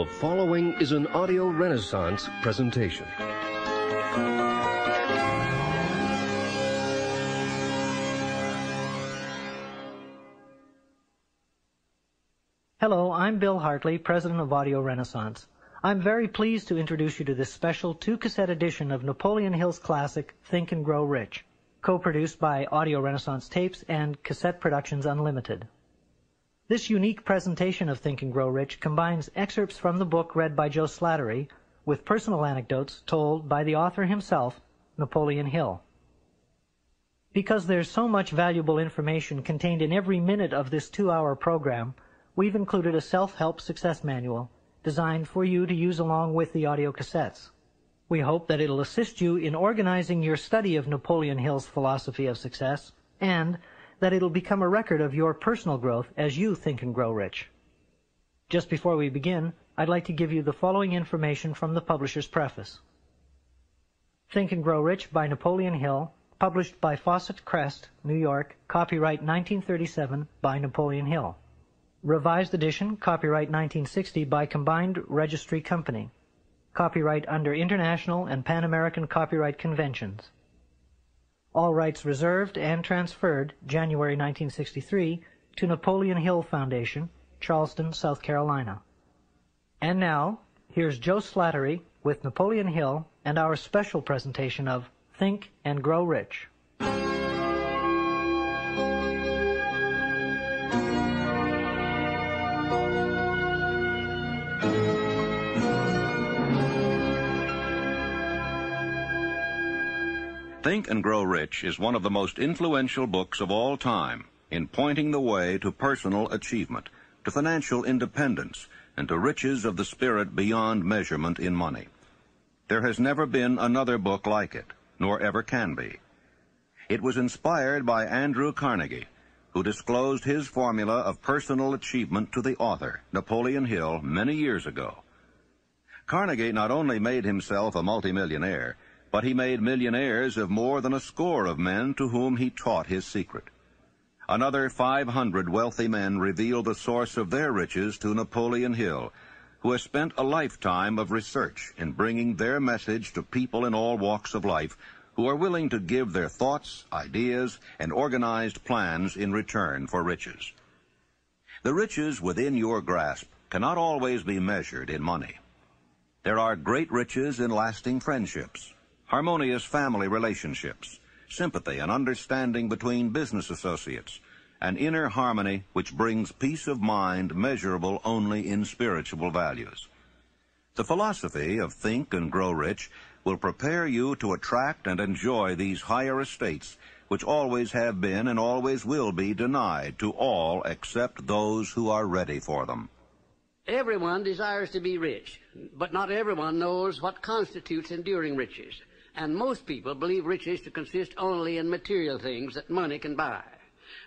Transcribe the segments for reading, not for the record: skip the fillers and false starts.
The following is an Audio Renaissance presentation. Hello, I'm Bill Hartley, president of Audio Renaissance. I'm very pleased to introduce you to this special two-cassette edition of Napoleon Hill's classic, Think and Grow Rich, co-produced by Audio Renaissance Tapes and Cassette Productions Unlimited. This unique presentation of Think and Grow Rich combines excerpts from the book read by Joe Slattery with personal anecdotes told by the author himself, Napoleon Hill. Because there's so much valuable information contained in every minute of this 2-hour program, we've included a self-help success manual designed for you to use along with the audio cassettes. We hope that it'll assist you in organizing your study of Napoleon Hill's philosophy of success, and that it'll become a record of your personal growth as you think and grow rich. Just before we begin, I'd like to give you the following information from the publisher's preface. Think and Grow Rich by Napoleon Hill, published by Fawcett Crest, New York, copyright 1937 by Napoleon Hill. Revised edition, copyright 1960 by Combined Registry Company. Copyright under International and Pan American Copyright Conventions. All rights reserved and transferred, January 1963, to Napoleon Hill Foundation, Charleston, South Carolina. And now, here's Joe Slattery with Napoleon Hill and our special presentation of Think and Grow Rich. Think and Grow Rich is one of the most influential books of all time in pointing the way to personal achievement, to financial independence, and to riches of the spirit beyond measurement in money. There has never been another book like it, nor ever can be. It was inspired by Andrew Carnegie, who disclosed his formula of personal achievement to the author, Napoleon Hill, many years ago. Carnegie not only made himself a multimillionaire, but he made millionaires of more than a score of men to whom he taught his secret. Another 500 wealthy men revealed the source of their riches to Napoleon Hill, who has spent a lifetime of research in bringing their message to people in all walks of life who are willing to give their thoughts, ideas, and organized plans in return for riches. The riches within your grasp cannot always be measured in money. There are great riches in lasting friendships, harmonious family relationships, sympathy and understanding between business associates, an inner harmony which brings peace of mind measurable only in spiritual values. The philosophy of Think and Grow Rich will prepare you to attract and enjoy these higher estates which always have been and always will be denied to all except those who are ready for them. Everyone desires to be rich, but not everyone knows what constitutes enduring riches. And most people believe riches to consist only in material things that money can buy.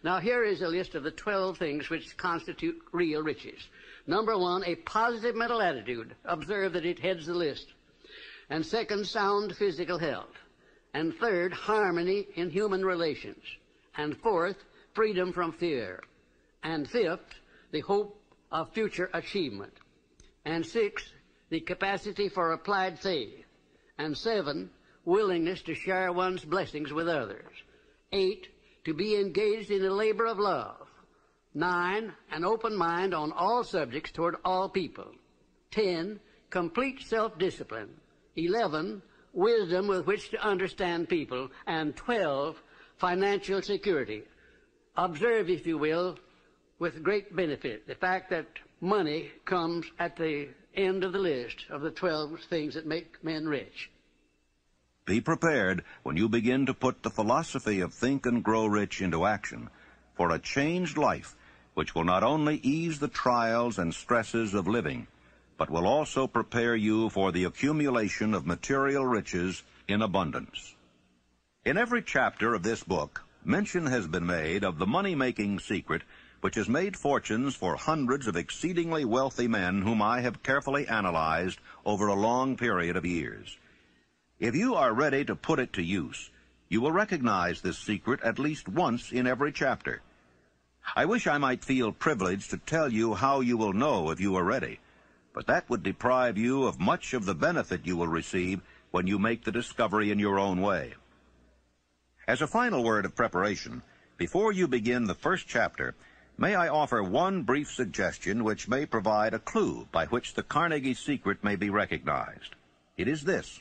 Now here is a list of the 12 things which constitute real riches. Number 1, a positive mental attitude. Observe that it heads the list. And second, sound physical health. And third, harmony in human relations. And fourth, freedom from fear. And fifth, the hope of future achievement. And sixth, the capacity for applied faith. And 7, willingness to share one's blessings with others. 8, to be engaged in a labor of love. 9, an open mind on all subjects toward all people. 10, complete self-discipline. 11, wisdom with which to understand people. And 12, financial security. Observe, if you will, with great benefit, the fact that money comes at the end of the list of the 12 things that make men rich. Be prepared when you begin to put the philosophy of Think and Grow Rich into action for a changed life which will not only ease the trials and stresses of living, but will also prepare you for the accumulation of material riches in abundance. In every chapter of this book, mention has been made of the money-making secret which has made fortunes for hundreds of exceedingly wealthy men whom I have carefully analyzed over a long period of years. If you are ready to put it to use, you will recognize this secret at least once in every chapter. I wish I might feel privileged to tell you how you will know if you are ready, but that would deprive you of much of the benefit you will receive when you make the discovery in your own way. As a final word of preparation, before you begin the first chapter, may I offer one brief suggestion which may provide a clue by which the Carnegie secret may be recognized. It is this: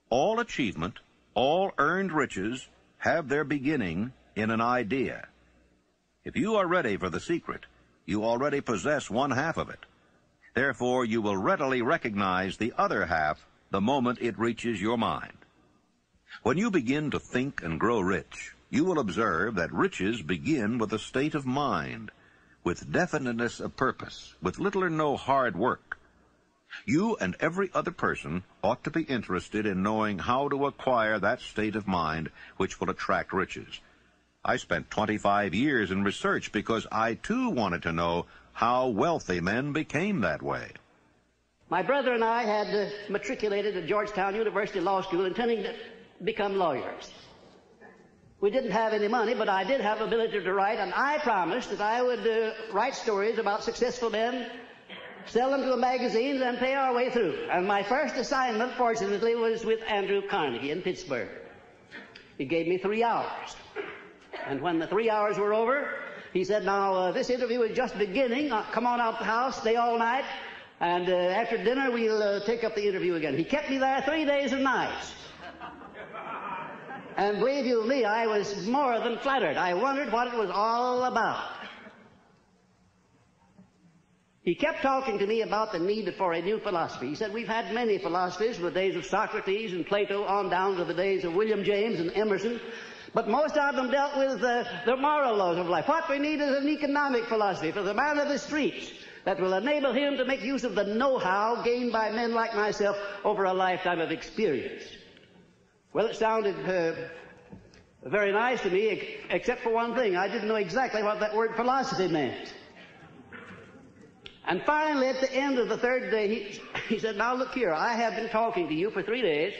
all achievement, all earned riches have their beginning in an idea. If you are ready for the secret, you already possess one half of it. Therefore, you will readily recognize the other half the moment it reaches your mind. When you begin to think and grow rich, you will observe that riches begin with a state of mind, with definiteness of purpose, with little or no hard work. You and every other person ought to be interested in knowing how to acquire that state of mind which will attract riches. I spent 25 years in research because I, too, wanted to know how wealthy men became that way. My brother and I had matriculated at Georgetown University Law School intending to become lawyers. We didn't have any money, but I did have the ability to write, and I promised that I would write stories about successful men, sell them to the magazines, and pay our way through. And my first assignment, fortunately, was with Andrew Carnegie in Pittsburgh. He gave me 3 hours. And when the 3 hours were over, he said, now, this interview is just beginning. Come on out the house, stay all night, and after dinner we'll take up the interview again. He kept me there 3 days and nights. And believe you me, I was more than flattered. I wondered what it was all about. He kept talking to me about the need for a new philosophy. He said, we've had many philosophies from the days of Socrates and Plato on down to the days of William James and Emerson, but most of them dealt with the moral laws of life. What we need is an economic philosophy for the man of the streets that will enable him to make use of the know-how gained by men like myself over a lifetime of experience. Well, it sounded very nice to me, except for one thing. I didn't know exactly what that word philosophy meant. And finally, at the end of the third day, he said, now look here, I have been talking to you for 3 days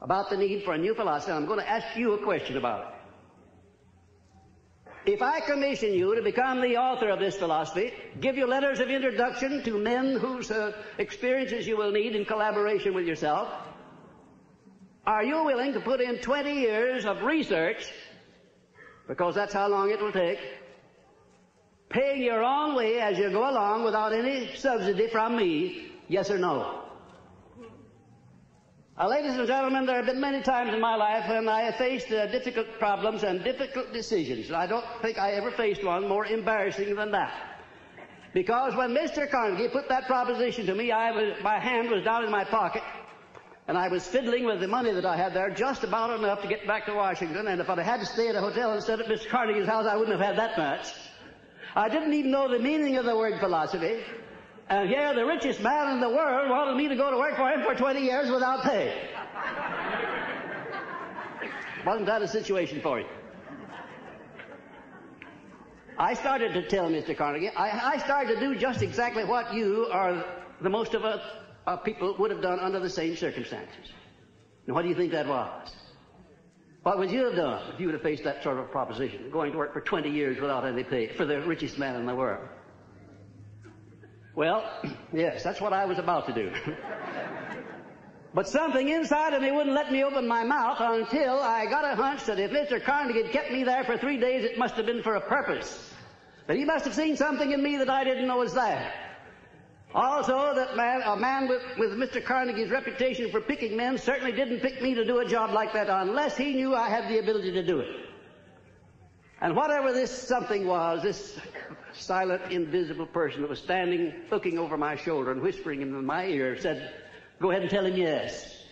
about the need for a new philosophy, and I'm going to ask you a question about it. If I commission you to become the author of this philosophy, give you letters of introduction to men whose experiences you will need in collaboration with yourself, are you willing to put in 20 years of research, because that's how long it will take, paying your own way as you go along without any subsidy from me, yes or no? Ladies and gentlemen, there have been many times in my life when I have faced difficult problems and difficult decisions. I don't think I ever faced one more embarrassing than that. Because when Mr. Carnegie put that proposition to me, my hand was down in my pocket, and I was fiddling with the money that I had there just about enough to get back to Washington, and if I had to stay at a hotel instead of Mr. Carnegie's house, I wouldn't have had that much. I didn't even know the meaning of the word philosophy. And here the richest man in the world wanted me to go to work for him for 20 years without pay. Wasn't that a situation for you? I started to tell Mr. Carnegie, I started to do just exactly what you or the most of us people would have done under the same circumstances. And what do you think that was? What would you have done if you would have faced that sort of proposition, going to work for 20 years without any pay for the richest man in the world? Well, yes, that's what I was about to do. But something inside of me wouldn't let me open my mouth until I got a hunch that if Mr. Carnegie had kept me there for 3 days, it must have been for a purpose. That he must have seen something in me that I didn't know was there. Also, that a man with Mr. Carnegie's reputation for picking men certainly didn't pick me to do a job like that unless he knew I had the ability to do it. And whatever this something was, this silent, invisible person that was standing, looking over my shoulder and whispering in my ear, said, go ahead and tell him yes.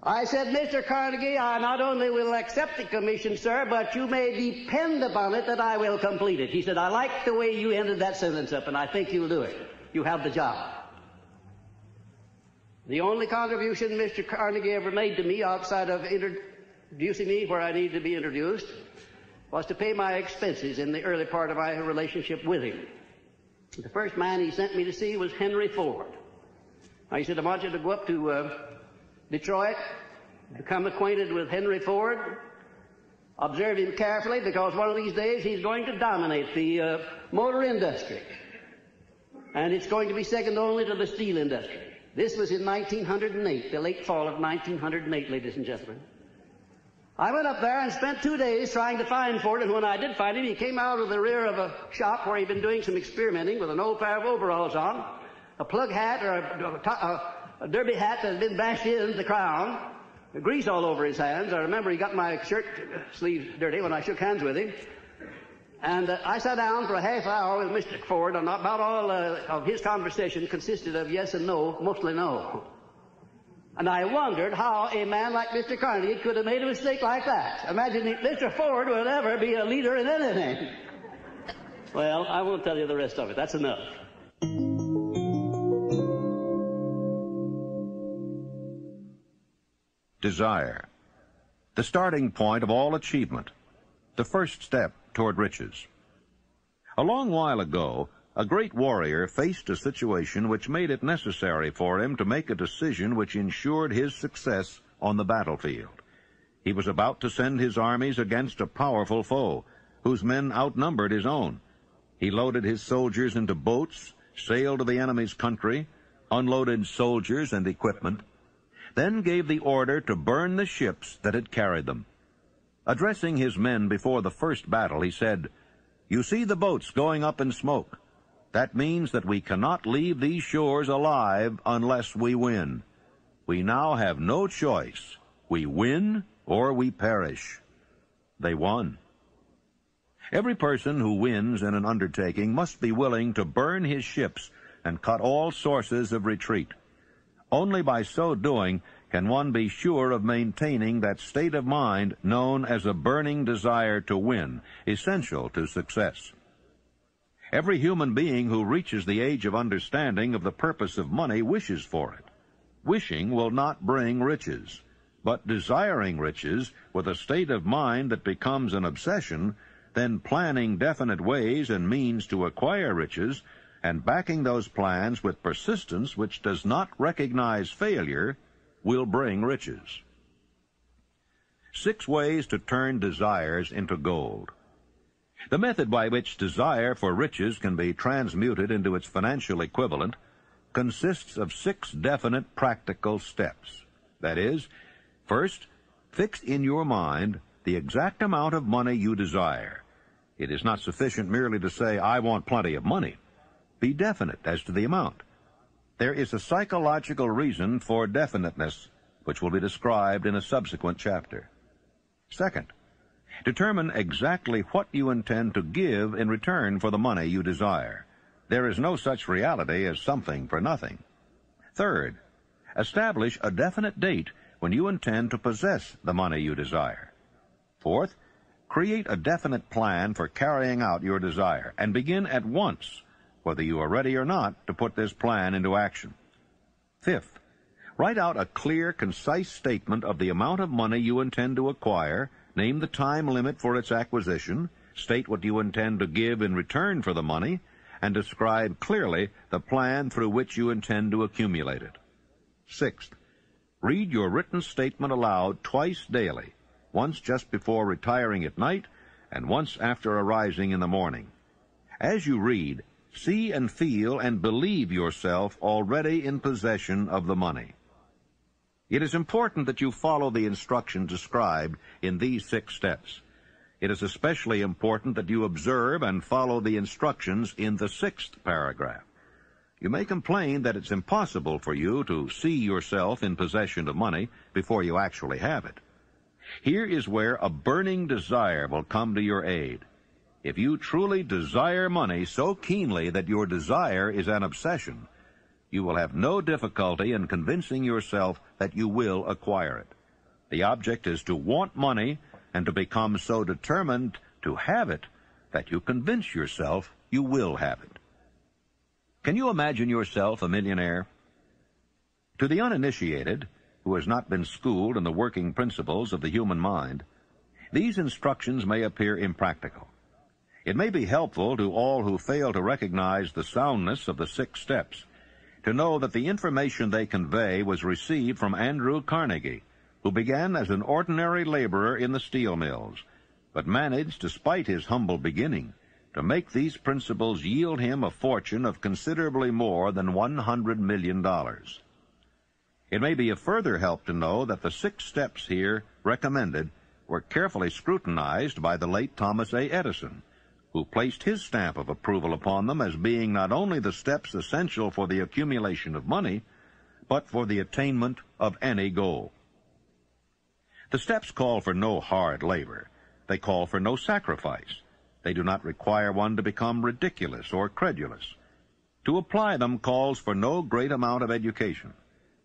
I said, Mr. Carnegie, I not only will accept the commission, sir, but you may depend upon it that I will complete it. He said, I like the way you ended that sentence up, and I think you'll do it. You have the job. The only contribution Mr. Carnegie ever made to me outside of introducing me where I needed to be introduced was to pay my expenses in the early part of my relationship with him. The first man he sent me to see was Henry Ford. He said, I want you to go up to Detroit, become acquainted with Henry Ford, observe him carefully, because one of these days he's going to dominate the motor industry. and it's going to be second only to the steel industry. This was in 1908, the late fall of 1908, ladies and gentlemen. I went up there and spent 2 days trying to find Ford, and when I did find him, he came out of the rear of a shop where he'd been doing some experimenting with an old pair of overalls on, a plug hat or a derby hat that had been bashed into the crown, grease all over his hands. I remember he got my shirt sleeves dirty when I shook hands with him. And I sat down for a half hour with Mr. Ford, and about all of his conversation consisted of yes and no, mostly no. And I wondered how a man like Mr. Carnegie could have made a mistake like that. Imagine if Mr. Ford would ever be a leader in anything. Well, I won't tell you the rest of it. That's enough. Desire. The starting point of all achievement. The first step toward riches. A long while ago, a great warrior faced a situation which made it necessary for him to make a decision which ensured his success on the battlefield. He was about to send his armies against a powerful foe, whose men outnumbered his own. He loaded his soldiers into boats, sailed to the enemy's country, unloaded soldiers and equipment, then gave the order to burn the ships that had carried them. Addressing his men before the first battle, he said, "You see the boats going up in smoke. That means that we cannot leave these shores alive unless we win. We now have no choice. We win or we perish." They won. Every person who wins in an undertaking must be willing to burn his ships and cut all sources of retreat. Only by so doing can one be sure of maintaining that state of mind known as a burning desire to win, essential to success. Every human being who reaches the age of understanding of the purpose of money wishes for it. Wishing will not bring riches, but desiring riches with a state of mind that becomes an obsession, then planning definite ways and means to acquire riches, and backing those plans with persistence which does not recognize failure, will bring riches. 6 ways to turn desires into gold. The method by which desire for riches can be transmuted into its financial equivalent consists of 6 definite practical steps. That is, first, fix in your mind the exact amount of money you desire. It is not sufficient merely to say, "I want plenty of money." Be definite as to the amount. There is a psychological reason for definiteness, which will be described in a subsequent chapter. Second, determine exactly what you intend to give in return for the money you desire. There is no such reality as something for nothing. Third, establish a definite date when you intend to possess the money you desire. Fourth, create a definite plan for carrying out your desire, and begin at once, whether you are ready or not, to put this plan into action. Fifth, write out a clear, concise statement of the amount of money you intend to acquire, name the time limit for its acquisition, state what you intend to give in return for the money, and describe clearly the plan through which you intend to accumulate it. Sixth, read your written statement aloud twice daily, once just before retiring at night and once after arising in the morning. As you read, see and feel and believe yourself already in possession of the money. It is important that you follow the instructions described in these 6 steps. It is especially important that you observe and follow the instructions in the 6th paragraph. You may complain that it's impossible for you to see yourself in possession of money before you actually have it. Here is where a burning desire will come to your aid. If you truly desire money so keenly that your desire is an obsession, you will have no difficulty in convincing yourself that you will acquire it. The object is to want money and to become so determined to have it that you convince yourself you will have it. Can you imagine yourself a millionaire? To the uninitiated, who has not been schooled in the working principles of the human mind, these instructions may appear impractical. It may be helpful to all who fail to recognize the soundness of the 6 steps to know that the information they convey was received from Andrew Carnegie, who began as an ordinary laborer in the steel mills, but managed, despite his humble beginning, to make these principles yield him a fortune of considerably more than $100 million. It may be a further help to know that the 6 steps here recommended were carefully scrutinized by the late Thomas A. Edison, who placed his stamp of approval upon them as being not only the steps essential for the accumulation of money, but for the attainment of any goal. The steps call for no hard labor. They call for no sacrifice. They do not require one to become ridiculous or credulous. To apply them calls for no great amount of education.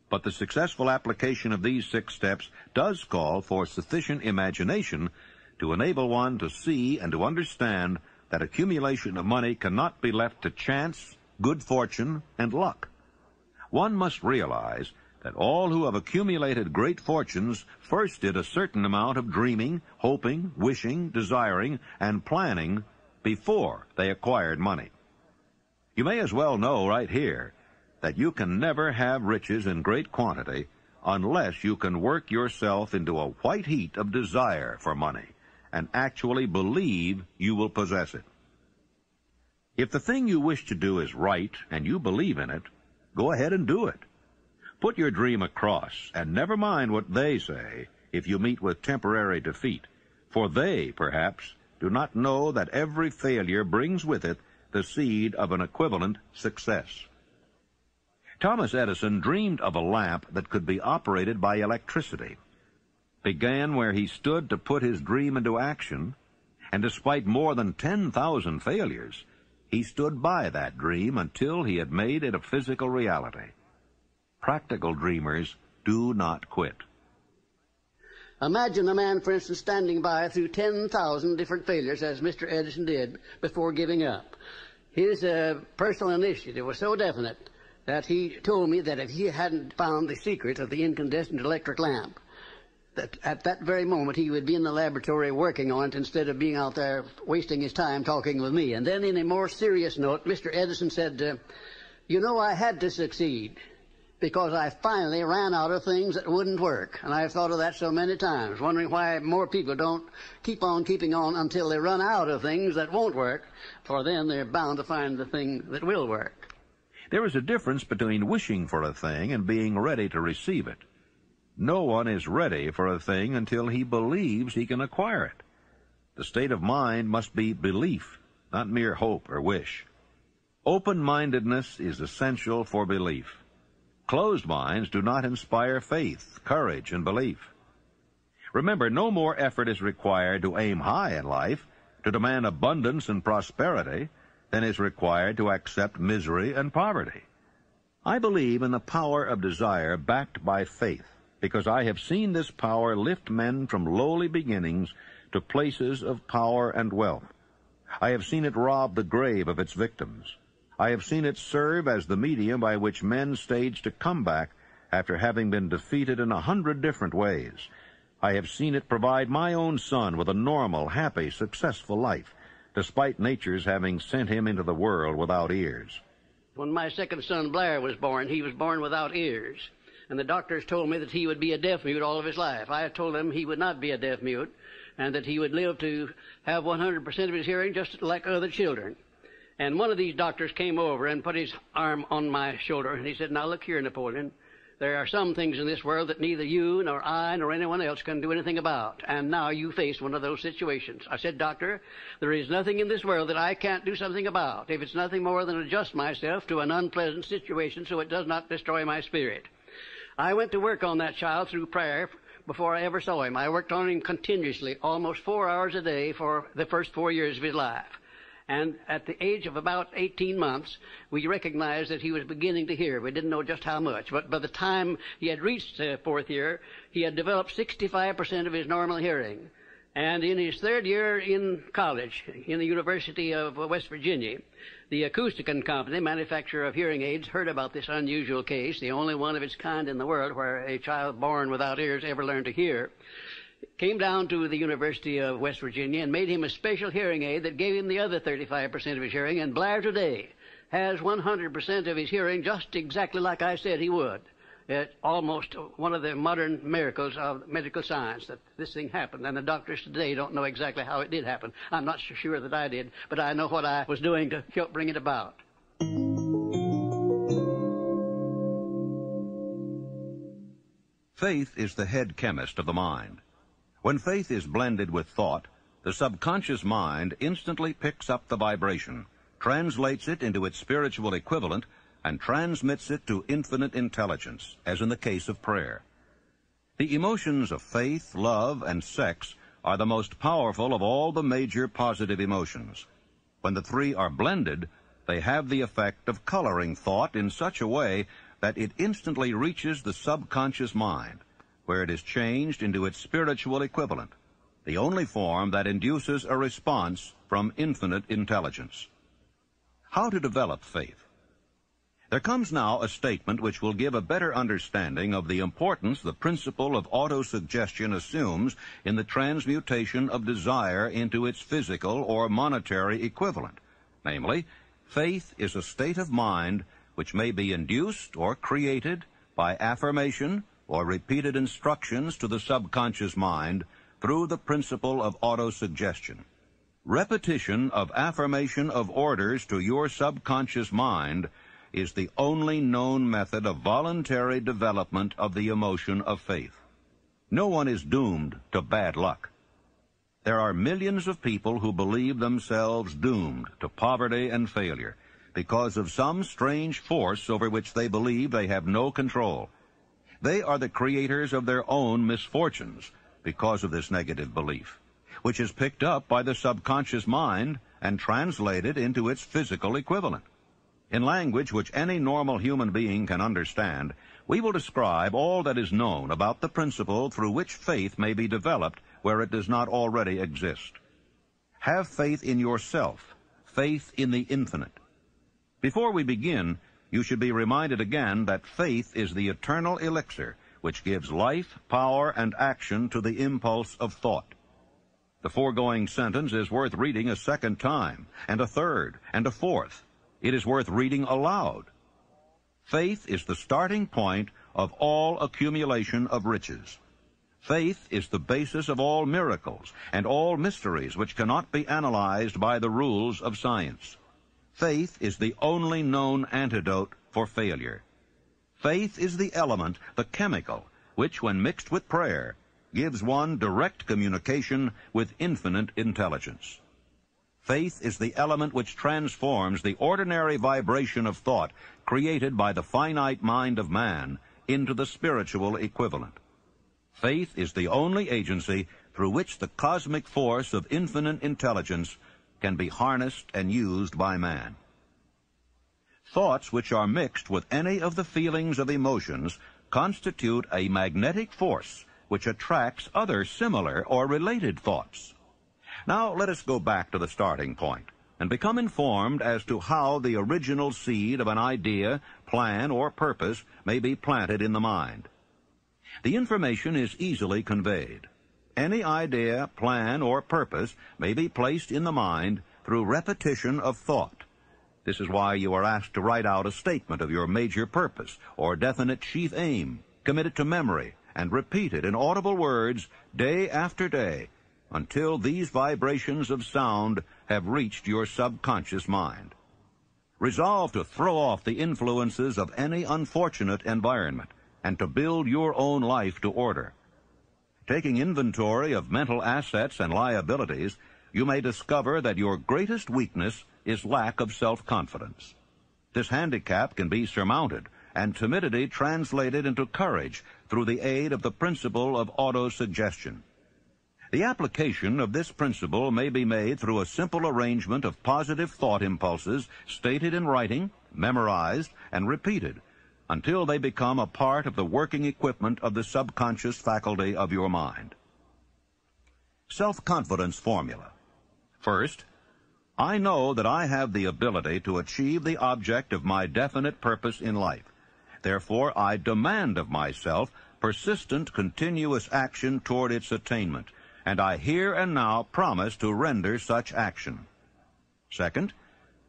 But the successful application of these 6 steps does call for sufficient imagination to enable one to see and to understand that accumulation of money cannot be left to chance, good fortune, and luck. One must realize that all who have accumulated great fortunes first did a certain amount of dreaming, hoping, wishing, desiring, and planning before they acquired money. You may as well know right here that you can never have riches in great quantity unless you can work yourself into a white heat of desire for money and actually believe you will possess it. If the thing you wish to do is right and you believe in it, go ahead and do it. Put your dream across, and never mind what they say if you meet with temporary defeat, for they, perhaps, do not know that every failure brings with it the seed of an equivalent success. Thomas Edison dreamed of a lamp that could be operated by electricity, began where he stood to put his dream into action, and despite more than 10,000 failures, he stood by that dream until he had made it a physical reality. Practical dreamers do not quit. Imagine a man, for instance, standing by through 10,000 different failures, as Mr. Edison did, before giving up. His personal initiative was so definite that he told me that if he hadn't found the secret of the incandescent electric lamp, that at that very moment he would be in the laboratory working on it instead of being out there wasting his time talking with me. And then in a more serious note, Mr. Edison said, you know, I had to succeed because I finally ran out of things that wouldn't work. And I've thought of that so many times, wondering why more people don't keep on keeping on until they run out of things that won't work, for then they're bound to find the thing that will work. There is a difference between wishing for a thing and being ready to receive it. No one is ready for a thing until he believes he can acquire it. The state of mind must be belief, not mere hope or wish. Open-mindedness is essential for belief. Closed minds do not inspire faith, courage, and belief. Remember, no more effort is required to aim high in life, to demand abundance and prosperity, than is required to accept misery and poverty. I believe in the power of desire backed by faith, because I have seen this power lift men from lowly beginnings to places of power and wealth. I have seen it rob the grave of its victims. I have seen it serve as the medium by which men staged a comeback after having been defeated in 100 different ways. I have seen it provide my own son with a normal, happy, successful life, despite nature's having sent him into the world without ears. When my second son, Blair, was born, he was born without ears. And the doctors told me that he would be a deaf mute all of his life. I told them he would not be a deaf mute, and that he would live to have 100% of his hearing just like other children. And one of these doctors came over and put his arm on my shoulder, and he said, now look here, Napoleon, there are some things in this world that neither you nor I nor anyone else can do anything about, and now you face one of those situations. I said, Doctor, there is nothing in this world that I can't do something about, if it's nothing more than adjust myself to an unpleasant situation so it does not destroy my spirit. I went to work on that child through prayer before I ever saw him. I worked on him continuously, almost 4 hours a day for the first 4 years of his life. And at the age of about 18 months, we recognized that he was beginning to hear. We didn't know just how much. But by the time he had reached the 4th year, he had developed 65% of his normal hearing. And in his 3rd year in college, in the University of West Virginia, the Acousticon Company, manufacturer of hearing aids, heard about this unusual case, the only one of its kind in the world where a child born without ears ever learned to hear. Came down to the University of West Virginia and made him a special hearing aid that gave him the other 35% of his hearing, and Blair today has 100% of his hearing just exactly like I said he would. It's almost one of the modern miracles of medical science that this thing happened, and the doctors today don't know exactly how it did happen. I'm not so sure that I did, but I know what I was doing to help bring it about. Faith is the head chemist of the mind. When faith is blended with thought, the subconscious mind instantly picks up the vibration, translates it into its spiritual equivalent, and transmits it to infinite intelligence, as in the case of prayer. The emotions of faith, love, and sex are the most powerful of all the major positive emotions. When the three are blended, they have the effect of coloring thought in such a way that it instantly reaches the subconscious mind, where it is changed into its spiritual equivalent, the only form that induces a response from infinite intelligence. How to develop faith? There comes now a statement which will give a better understanding of the importance the principle of autosuggestion assumes in the transmutation of desire into its physical or monetary equivalent. Namely, faith is a state of mind which may be induced or created by affirmation or repeated instructions to the subconscious mind through the principle of autosuggestion. Repetition of affirmation of orders to your subconscious mind is the only known method of voluntary development of the emotion of faith. No one is doomed to bad luck. There are millions of people who believe themselves doomed to poverty and failure because of some strange force over which they believe they have no control. They are the creators of their own misfortunes because of this negative belief, which is picked up by the subconscious mind and translated into its physical equivalent. In language which any normal human being can understand, we will describe all that is known about the principle through which faith may be developed where it does not already exist. Have faith in yourself, faith in the infinite. Before we begin, you should be reminded again that faith is the eternal elixir which gives life, power, and action to the impulse of thought. The foregoing sentence is worth reading a second time, and a third, and a fourth. It is worth reading aloud. Faith is the starting point of all accumulation of riches. Faith is the basis of all miracles and all mysteries which cannot be analyzed by the rules of science. Faith is the only known antidote for failure. Faith is the element, the chemical, which, when mixed with prayer, gives one direct communication with infinite intelligence. Faith is the element which transforms the ordinary vibration of thought created by the finite mind of man into the spiritual equivalent. Faith is the only agency through which the cosmic force of infinite intelligence can be harnessed and used by man. Thoughts which are mixed with any of the feelings of emotions constitute a magnetic force which attracts other similar or related thoughts. Now let us go back to the starting point and become informed as to how the original seed of an idea, plan, or purpose may be planted in the mind. The information is easily conveyed. Any idea, plan, or purpose may be placed in the mind through repetition of thought. This is why you are asked to write out a statement of your major purpose or definite chief aim, commit it to memory, and repeat it in audible words day after day until these vibrations of sound have reached your subconscious mind. Resolve to throw off the influences of any unfortunate environment and to build your own life to order. Taking inventory of mental assets and liabilities, you may discover that your greatest weakness is lack of self-confidence. This handicap can be surmounted and timidity translated into courage through the aid of the principle of autosuggestion. The application of this principle may be made through a simple arrangement of positive thought impulses stated in writing, memorized, and repeated until they become a part of the working equipment of the subconscious faculty of your mind. Self-confidence formula. First, I know that I have the ability to achieve the object of my definite purpose in life. Therefore, I demand of myself persistent, continuous action toward its attainment, and I here and now promise to render such action. Second,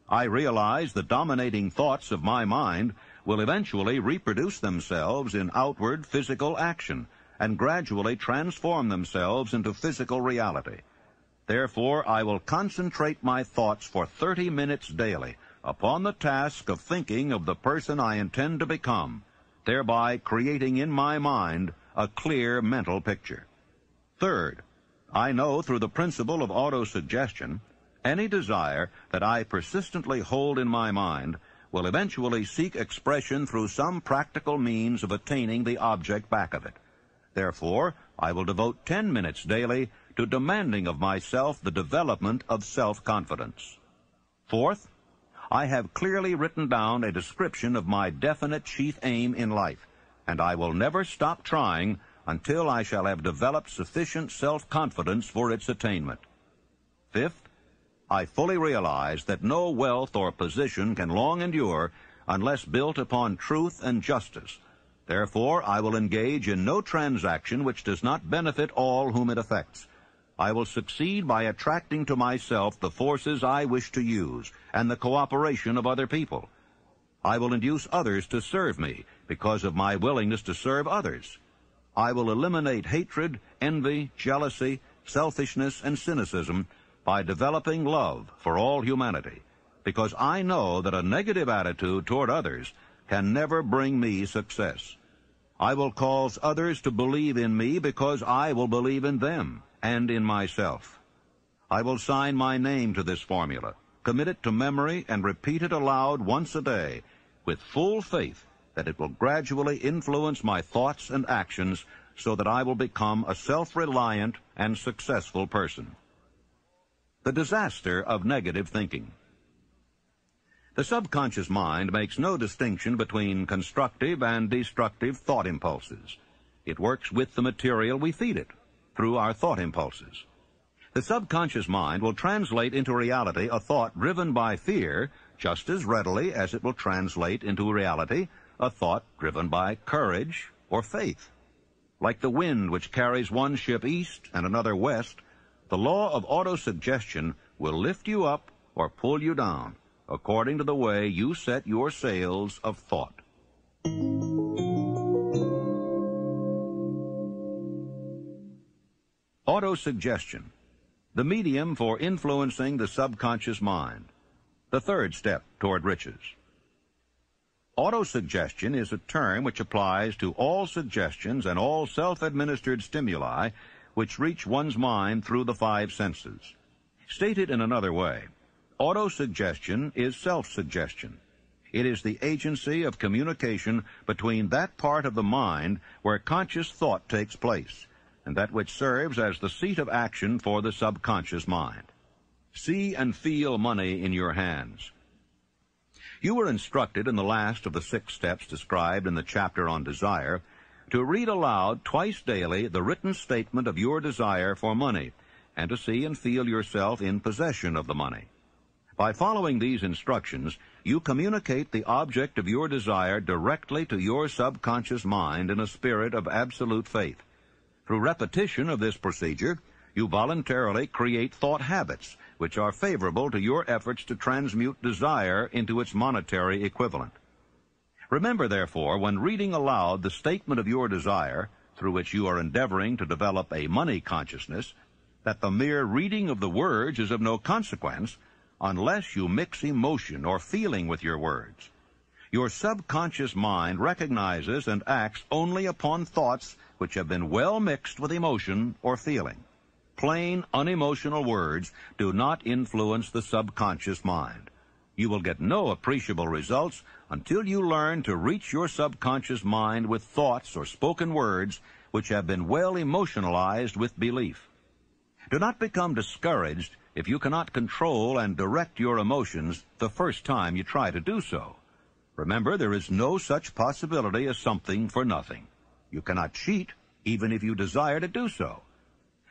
I realize the dominating thoughts of my mind will eventually reproduce themselves in outward physical action and gradually transform themselves into physical reality. Therefore, I will concentrate my thoughts for 30 minutes daily upon the task of thinking of the person I intend to become, thereby creating in my mind a clear mental picture. Third, I know through the principle of autosuggestion, any desire that I persistently hold in my mind will eventually seek expression through some practical means of attaining the object back of it. Therefore, I will devote 10 minutes daily to demanding of myself the development of self-confidence. Fourth, I have clearly written down a description of my definite chief aim in life, and I will never stop trying until I shall have developed sufficient self-confidence for its attainment. Fifth, I fully realize that no wealth or position can long endure unless built upon truth and justice. Therefore, I will engage in no transaction which does not benefit all whom it affects. I will succeed by attracting to myself the forces I wish to use and the cooperation of other people. I will induce others to serve me because of my willingness to serve others. I will eliminate hatred, envy, jealousy, selfishness, and cynicism by developing love for all humanity, because I know that a negative attitude toward others can never bring me success. I will cause others to believe in me because I will believe in them and in myself. I will sign my name to this formula, commit it to memory, and repeat it aloud once a day, with full faith that it will gradually influence my thoughts and actions so that I will become a self-reliant and successful person. The disaster of negative thinking. The subconscious mind makes no distinction between constructive and destructive thought impulses. It works with the material we feed it, through our thought impulses. The subconscious mind will translate into reality a thought driven by fear just as readily as it will translate into reality a thought driven by courage or faith. Like the wind which carries one ship east and another west, the law of autosuggestion will lift you up or pull you down according to the way you set your sails of thought. Autosuggestion, the medium for influencing the subconscious mind, the third step toward riches. Autosuggestion is a term which applies to all suggestions and all self-administered stimuli which reach one's mind through the five senses. Stated in another way, autosuggestion is self-suggestion. It is the agency of communication between that part of the mind where conscious thought takes place, and that which serves as the seat of action for the subconscious mind. See and feel money in your hands. You were instructed in the last of the 6 steps described in the chapter on desire to read aloud twice daily the written statement of your desire for money, and to see and feel yourself in possession of the money. By following these instructions, you communicate the object of your desire directly to your subconscious mind in a spirit of absolute faith. Through repetition of this procedure, you voluntarily create thought habits which are favorable to your efforts to transmute desire into its monetary equivalent. Remember, therefore, when reading aloud the statement of your desire, through which you are endeavoring to develop a money consciousness, that the mere reading of the words is of no consequence unless you mix emotion or feeling with your words. Your subconscious mind recognizes and acts only upon thoughts which have been well mixed with emotion or feeling. Plain, unemotional words do not influence the subconscious mind. You will get no appreciable results until you learn to reach your subconscious mind with thoughts or spoken words which have been well emotionalized with belief. Do not become discouraged if you cannot control and direct your emotions the first time you try to do so. Remember, there is no such possibility as something for nothing. You cannot cheat, even if you desire to do so.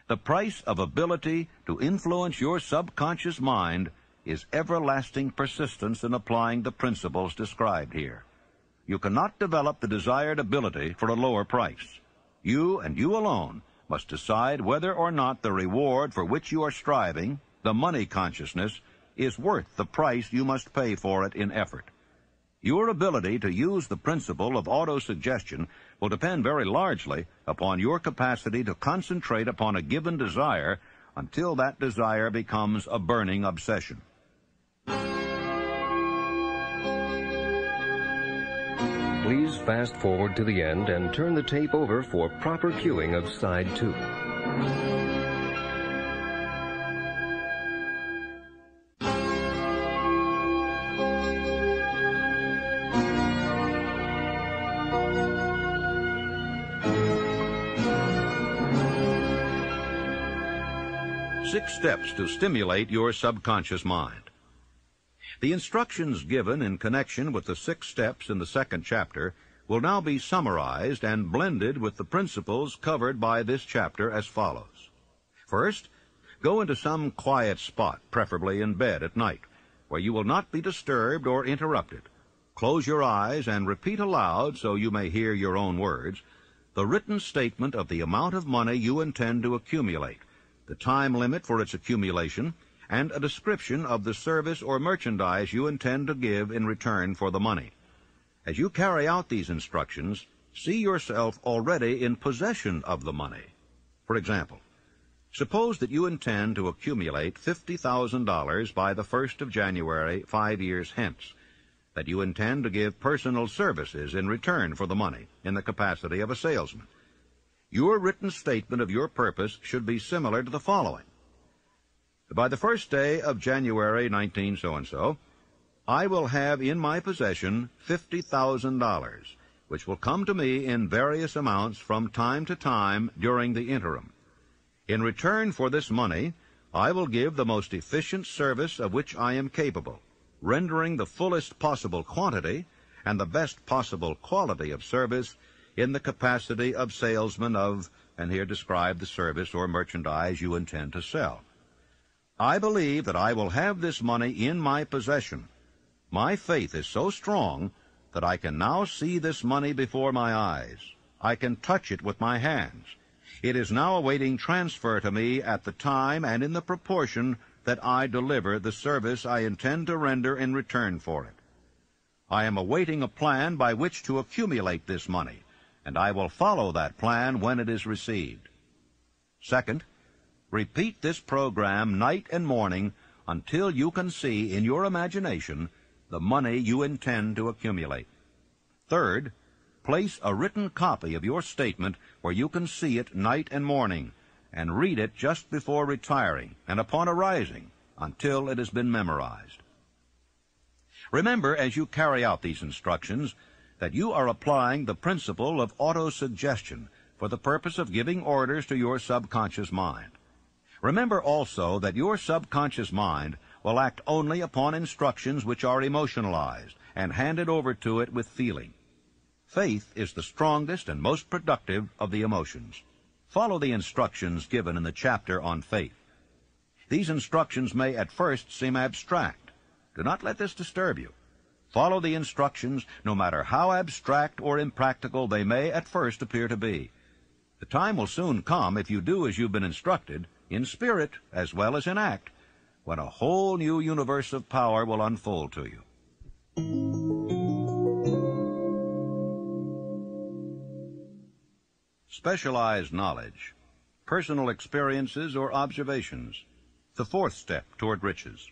The price of ability to influence your subconscious mind is everlasting persistence in applying the principles described here. You cannot develop the desired ability for a lower price. You and you alone must decide whether or not the reward for which you are striving, the money consciousness, is worth the price you must pay for it in effort. Your ability to use the principle of autosuggestion will depend very largely upon your capacity to concentrate upon a given desire until that desire becomes a burning obsession. Please fast forward to the end and turn the tape over for proper cueing of side 2. Six steps to stimulate your subconscious mind. The instructions given in connection with the 6 steps in the 2nd chapter will now be summarized and blended with the principles covered by this chapter as follows. First, go into some quiet spot, preferably in bed at night, where you will not be disturbed or interrupted. Close your eyes and repeat aloud, so you may hear your own words, the written statement of the amount of money you intend to accumulate, the time limit for its accumulation, and a description of the service or merchandise you intend to give in return for the money. As you carry out these instructions, see yourself already in possession of the money. For example, suppose that you intend to accumulate $50,000 by the 1st of January 5 years hence, that you intend to give personal services in return for the money in the capacity of a salesman. Your written statement of your purpose should be similar to the following. By the 1st day of January 19 so-and-so, I will have in my possession $50,000, which will come to me in various amounts from time to time during the interim. In return for this money, I will give the most efficient service of which I am capable, rendering the fullest possible quantity and the best possible quality of service in the capacity of salesman of, and here describe the service or merchandise you intend to sell. I believe that I will have this money in my possession. My faith is so strong that I can now see this money before my eyes. I can touch it with my hands. It is now awaiting transfer to me at the time and in the proportion that I deliver the service I intend to render in return for it. I am awaiting a plan by which to accumulate this money, and I will follow that plan when it is received. Second, repeat this program night and morning until you can see in your imagination the money you intend to accumulate. Third, place a written copy of your statement where you can see it night and morning, and read it just before retiring and upon arising until it has been memorized. Remember, as you carry out these instructions, that you are applying the principle of autosuggestion for the purpose of giving orders to your subconscious mind. Remember also that your subconscious mind will act only upon instructions which are emotionalized and handed over to it with feeling. Faith is the strongest and most productive of the emotions. Follow the instructions given in the chapter on faith. These instructions may at first seem abstract. Do not let this disturb you. Follow the instructions, no matter how abstract or impractical they may at first appear to be. The time will soon come, if you do as you've been instructed, in spirit as well as in act, when a whole new universe of power will unfold to you. Specialized knowledge, personal experiences or observations, the 4th step toward riches.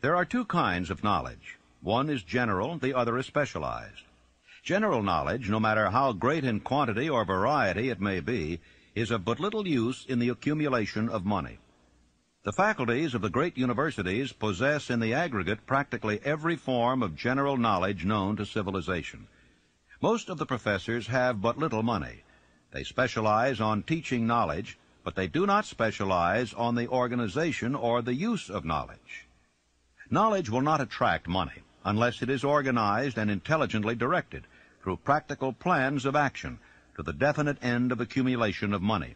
There are 2 kinds of knowledge. One is general, the other is specialized. General knowledge, no matter how great in quantity or variety it may be, is of but little use in the accumulation of money. The faculties of the great universities possess in the aggregate practically every form of general knowledge known to civilization. Most of the professors have but little money. They specialize on teaching knowledge, but they do not specialize on the organization or the use of knowledge. Knowledge will not attract money unless it is organized and intelligently directed through practical plans of action to the definite end of accumulation of money.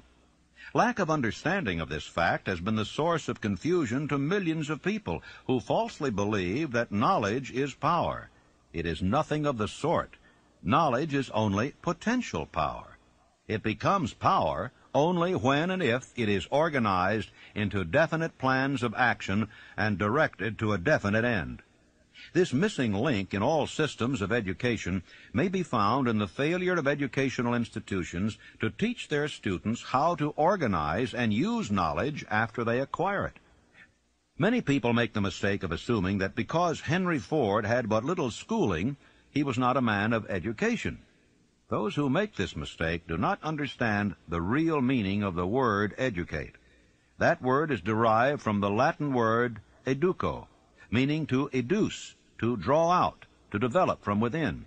Lack of understanding of this fact has been the source of confusion to millions of people who falsely believe that knowledge is power. It is nothing of the sort. Knowledge is only potential power. It becomes power only when and if it is organized into definite plans of action and directed to a definite end. This missing link in all systems of education may be found in the failure of educational institutions to teach their students how to organize and use knowledge after they acquire it. Many people make the mistake of assuming that because Henry Ford had but little schooling, he was not a man of education. Those who make this mistake do not understand the real meaning of the word educate. That word is derived from the Latin word educo, meaning to educe, to draw out, to develop from within.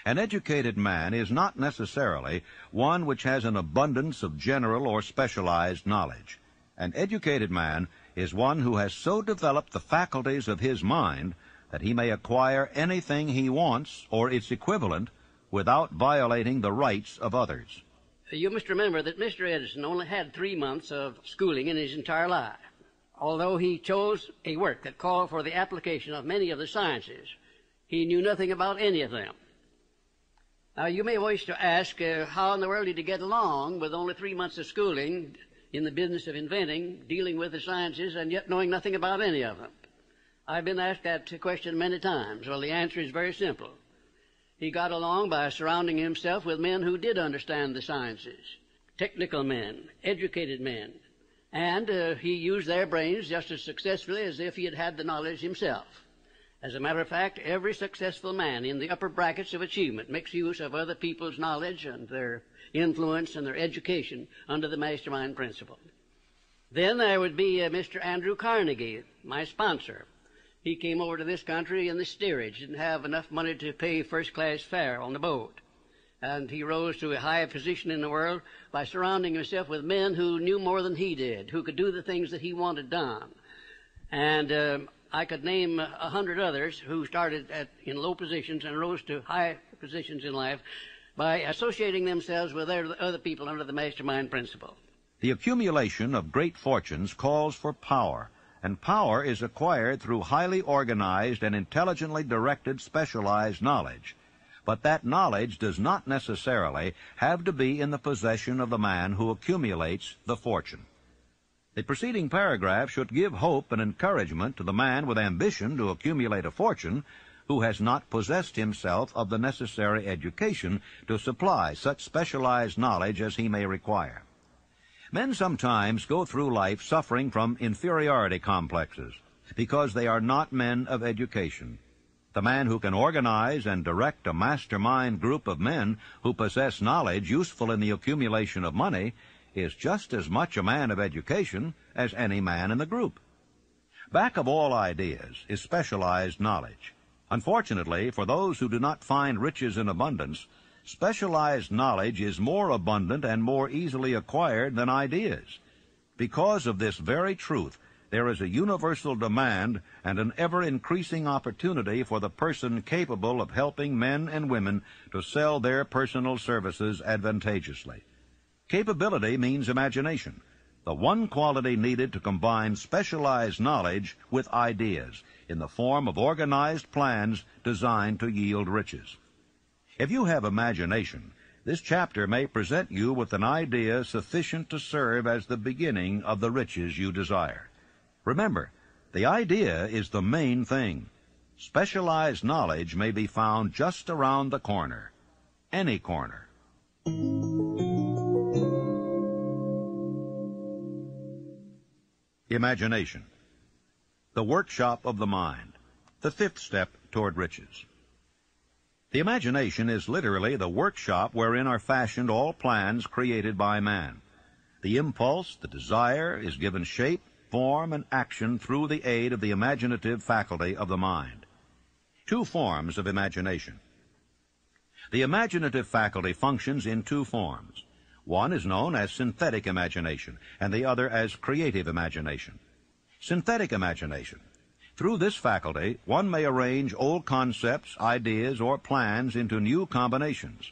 An educated man is not necessarily one which has an abundance of general or specialized knowledge. An educated man is one who has so developed the faculties of his mind that he may acquire anything he wants or its equivalent without violating the rights of others. You must remember that Mr. Edison only had 3 months of schooling in his entire life. Although he chose a work that called for the application of many of the sciences, he knew nothing about any of them. Now, you may wish to ask, how in the world did he get along with only 3 months of schooling in the business of inventing, dealing with the sciences, and yet knowing nothing about any of them? I've been asked that question many times. Well, the answer is very simple. He got along by surrounding himself with men who did understand the sciences, technical men, educated men, and he used their brains just as successfully as if he had had the knowledge himself. As a matter of fact, every successful man in the upper brackets of achievement makes use of other people's knowledge and their influence and their education under the mastermind principle. Then there would be Mr. Andrew Carnegie, my sponsor. He came over to this country in the steerage, didn't have enough money to pay first-class fare on the boat. And he rose to a high position in the world by surrounding himself with men who knew more than he did, who could do the things that he wanted done. And I could name 100 others who started in low positions and rose to high positions in life by associating themselves with other people under the mastermind principle. The accumulation of great fortunes calls for power, and power is acquired through highly organized and intelligently directed specialized knowledge. But that knowledge does not necessarily have to be in the possession of the man who accumulates the fortune. The preceding paragraph should give hope and encouragement to the man with ambition to accumulate a fortune who has not possessed himself of the necessary education to supply such specialized knowledge as he may require. Men sometimes go through life suffering from inferiority complexes because they are not men of education. The man who can organize and direct a mastermind group of men who possess knowledge useful in the accumulation of money is just as much a man of education as any man in the group. Back of all ideas is specialized knowledge. Unfortunately, for those who do not find riches in abundance, specialized knowledge is more abundant and more easily acquired than ideas. Because of this very truth, there is a universal demand and an ever-increasing opportunity for the person capable of helping men and women to sell their personal services advantageously. Capability means imagination, the one quality needed to combine specialized knowledge with ideas in the form of organized plans designed to yield riches. If you have imagination, this chapter may present you with an idea sufficient to serve as the beginning of the riches you desire. Remember, the idea is the main thing. Specialized knowledge may be found just around the corner. Any corner. Imagination. The workshop of the mind. The fifth step toward riches. The imagination is literally the workshop wherein are fashioned all plans created by man. The impulse, the desire, is given shape, form, and action through the aid of the imaginative faculty of the mind. Two forms of imagination. The imaginative faculty functions in two forms. One is known as synthetic imagination, and the other as creative imagination. Synthetic imagination. Through this faculty, one may arrange old concepts, ideas, or plans into new combinations.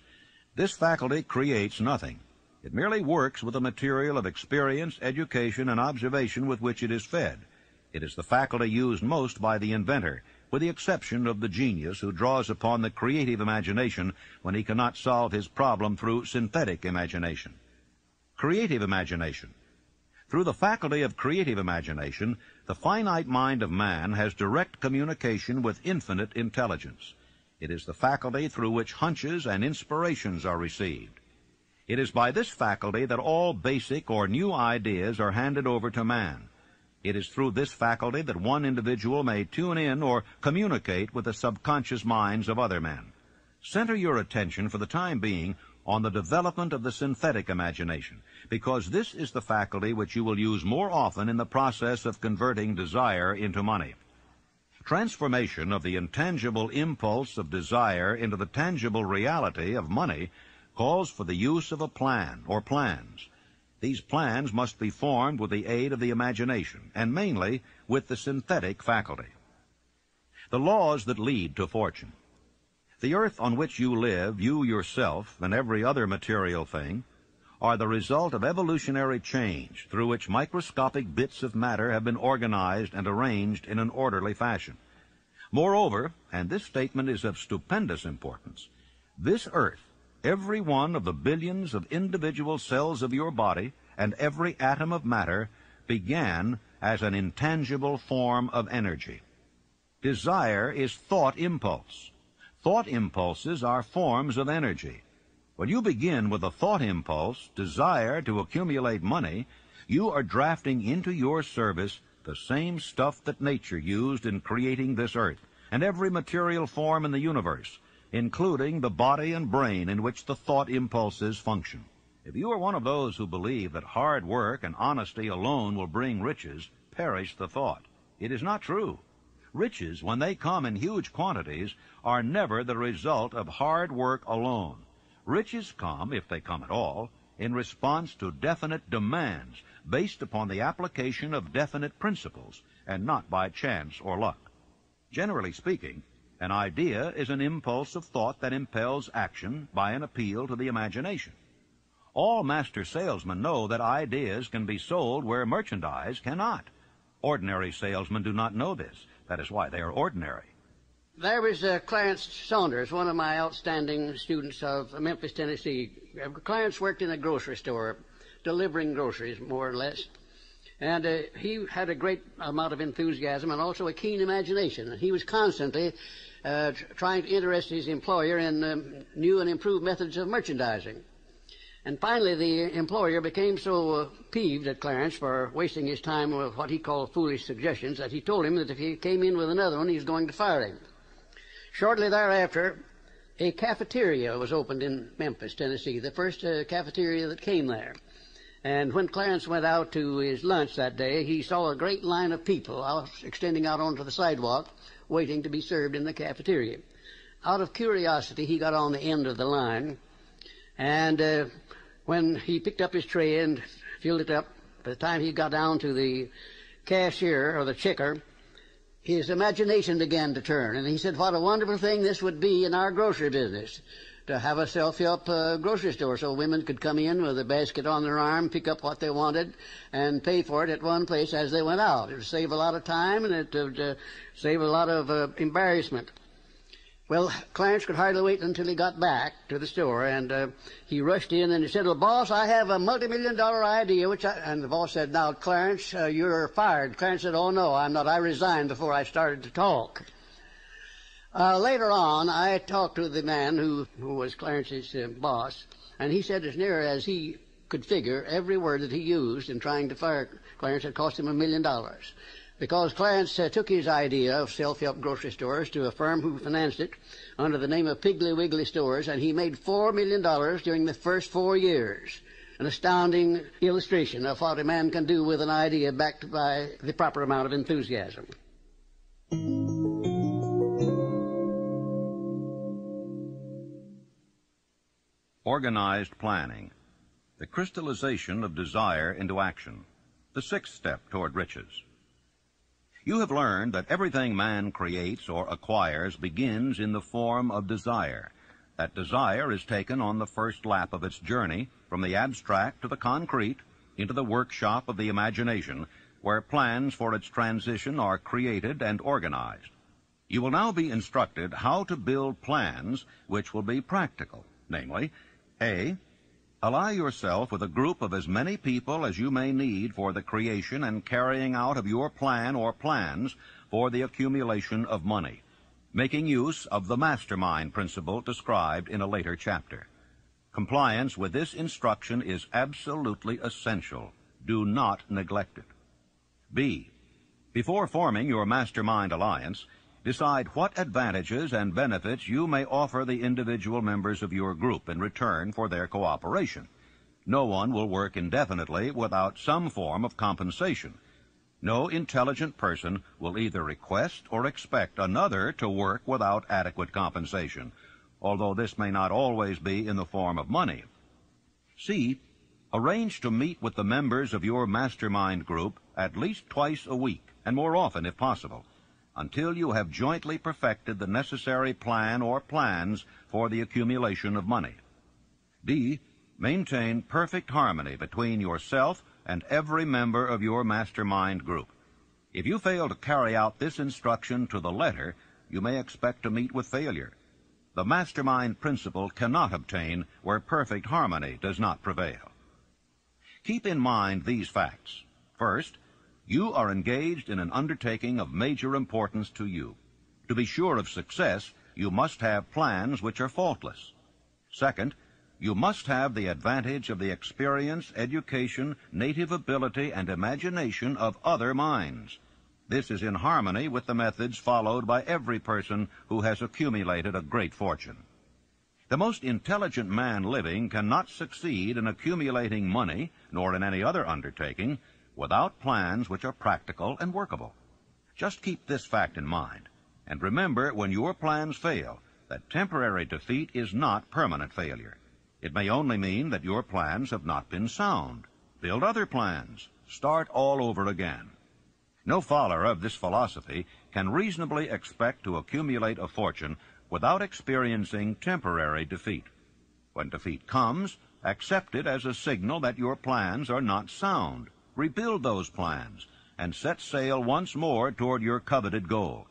This faculty creates nothing. It merely works with the material of experience, education, and observation with which it is fed. It is the faculty used most by the inventor, with the exception of the genius who draws upon the creative imagination when he cannot solve his problem through synthetic imagination. Creative imagination. Through the faculty of creative imagination, the finite mind of man has direct communication with infinite intelligence. It is the faculty through which hunches and inspirations are received. It is by this faculty that all basic or new ideas are handed over to man. It is through this faculty that one individual may tune in or communicate with the subconscious minds of other men. Center your attention for the time being on the development of the synthetic imagination, because this is the faculty which you will use more often in the process of converting desire into money. Transformation of the intangible impulse of desire into the tangible reality of money calls for the use of a plan or plans. These plans must be formed with the aid of the imagination, and mainly with the synthetic faculty. The laws that lead to fortune. The earth on which you live, you yourself, and every other material thing, are the result of evolutionary change through which microscopic bits of matter have been organized and arranged in an orderly fashion. Moreover, and this statement is of stupendous importance, this earth, every one of the billions of individual cells of your body, and every atom of matter, began as an intangible form of energy. Desire is thought impulse. Thought impulses are forms of energy. When you begin with a thought impulse, desire to accumulate money, you are drafting into your service the same stuff that nature used in creating this earth and every material form in the universe, including the body and brain in which the thought impulses function. If you are one of those who believe that hard work and honesty alone will bring riches, perish the thought. It is not true. Riches, when they come in huge quantities, are never the result of hard work alone. Riches come, if they come at all, in response to definite demands based upon the application of definite principles, and not by chance or luck. Generally speaking, an idea is an impulse of thought that impels action by an appeal to the imagination. All master salesmen know that ideas can be sold where merchandise cannot. Ordinary salesmen do not know this. That is why they are ordinary. There was Clarence Saunders, one of my outstanding students of Memphis, Tennessee. Clarence worked in a grocery store, delivering groceries, more or less. And he had a great amount of enthusiasm and also a keen imagination. And he was constantly trying to interest his employer in new and improved methods of merchandising. And finally, the employer became so peeved at Clarence for wasting his time with what he called foolish suggestions that he told him that if he came in with another one, he was going to fire him. Shortly thereafter, a cafeteria was opened in Memphis, Tennessee, the first cafeteria that came there. And when Clarence went out to his lunch that day, he saw a great line of people extending out onto the sidewalk, waiting to be served in the cafeteria. Out of curiosity, he got on the end of the line, and when he picked up his tray and filled it up, by the time he got down to the cashier or the checker, his imagination began to turn. And he said, what a wonderful thing this would be in our grocery business, to have a self-help grocery store so women could come in with a basket on their arm, pick up what they wanted, and pay for it at one place as they went out. It would save a lot of time, and it would save a lot of embarrassment. Well, Clarence could hardly wait until he got back to the store, and he rushed in and he said, well, boss, I have a multi-million-dollar idea, and the boss said, now, Clarence, you're fired. Clarence said, oh, no, I'm not. I resigned before I started to talk. Later on, I talked to the man who was Clarence's boss, and he said as near as he could figure, every word that he used in trying to fire Clarence had cost him $1 million. Because Clarence took his idea of self-help grocery stores to a firm who financed it under the name of Piggly Wiggly Stores, and he made $4 million during the first 4 years. An astounding illustration of what a man can do with an idea backed by the proper amount of enthusiasm. Organized planning, the crystallization of desire into action, the sixth step toward riches. You have learned that everything man creates or acquires begins in the form of desire. That desire is taken on the first lap of its journey from the abstract to the concrete into the workshop of the imagination, where plans for its transition are created and organized. You will now be instructed how to build plans which will be practical, namely, A, Ally yourself with a group of as many people as you may need for the creation and carrying out of your plan or plans for the accumulation of money, making use of the mastermind principle described in a later chapter. Compliance with this instruction is absolutely essential. Do not neglect it. B. Before forming your mastermind alliance, decide what advantages and benefits you may offer the individual members of your group in return for their cooperation. No one will work indefinitely without some form of compensation. No intelligent person will either request or expect another to work without adequate compensation, although this may not always be in the form of money. C. Arrange to meet with the members of your mastermind group at least twice a week, and more often if possible, until you have jointly perfected the necessary plan or plans for the accumulation of money. D. Maintain perfect harmony between yourself and every member of your mastermind group. If you fail to carry out this instruction to the letter, you may expect to meet with failure. The mastermind principle cannot obtain where perfect harmony does not prevail. Keep in mind these facts. First, you are engaged in an undertaking of major importance to you. To be sure of success, you must have plans which are faultless. Second, you must have the advantage of the experience, education, native ability, and imagination of other minds. This is in harmony with the methods followed by every person who has accumulated a great fortune. The most intelligent man living cannot succeed in accumulating money, nor in any other undertaking, without plans which are practical and workable. Just keep this fact in mind, and remember when your plans fail that temporary defeat is not permanent failure. It may only mean that your plans have not been sound. Build other plans. Start all over again. No follower of this philosophy can reasonably expect to accumulate a fortune without experiencing temporary defeat. When defeat comes, accept it as a signal that your plans are not sound. Rebuild those plans and set sail once more toward your coveted goal.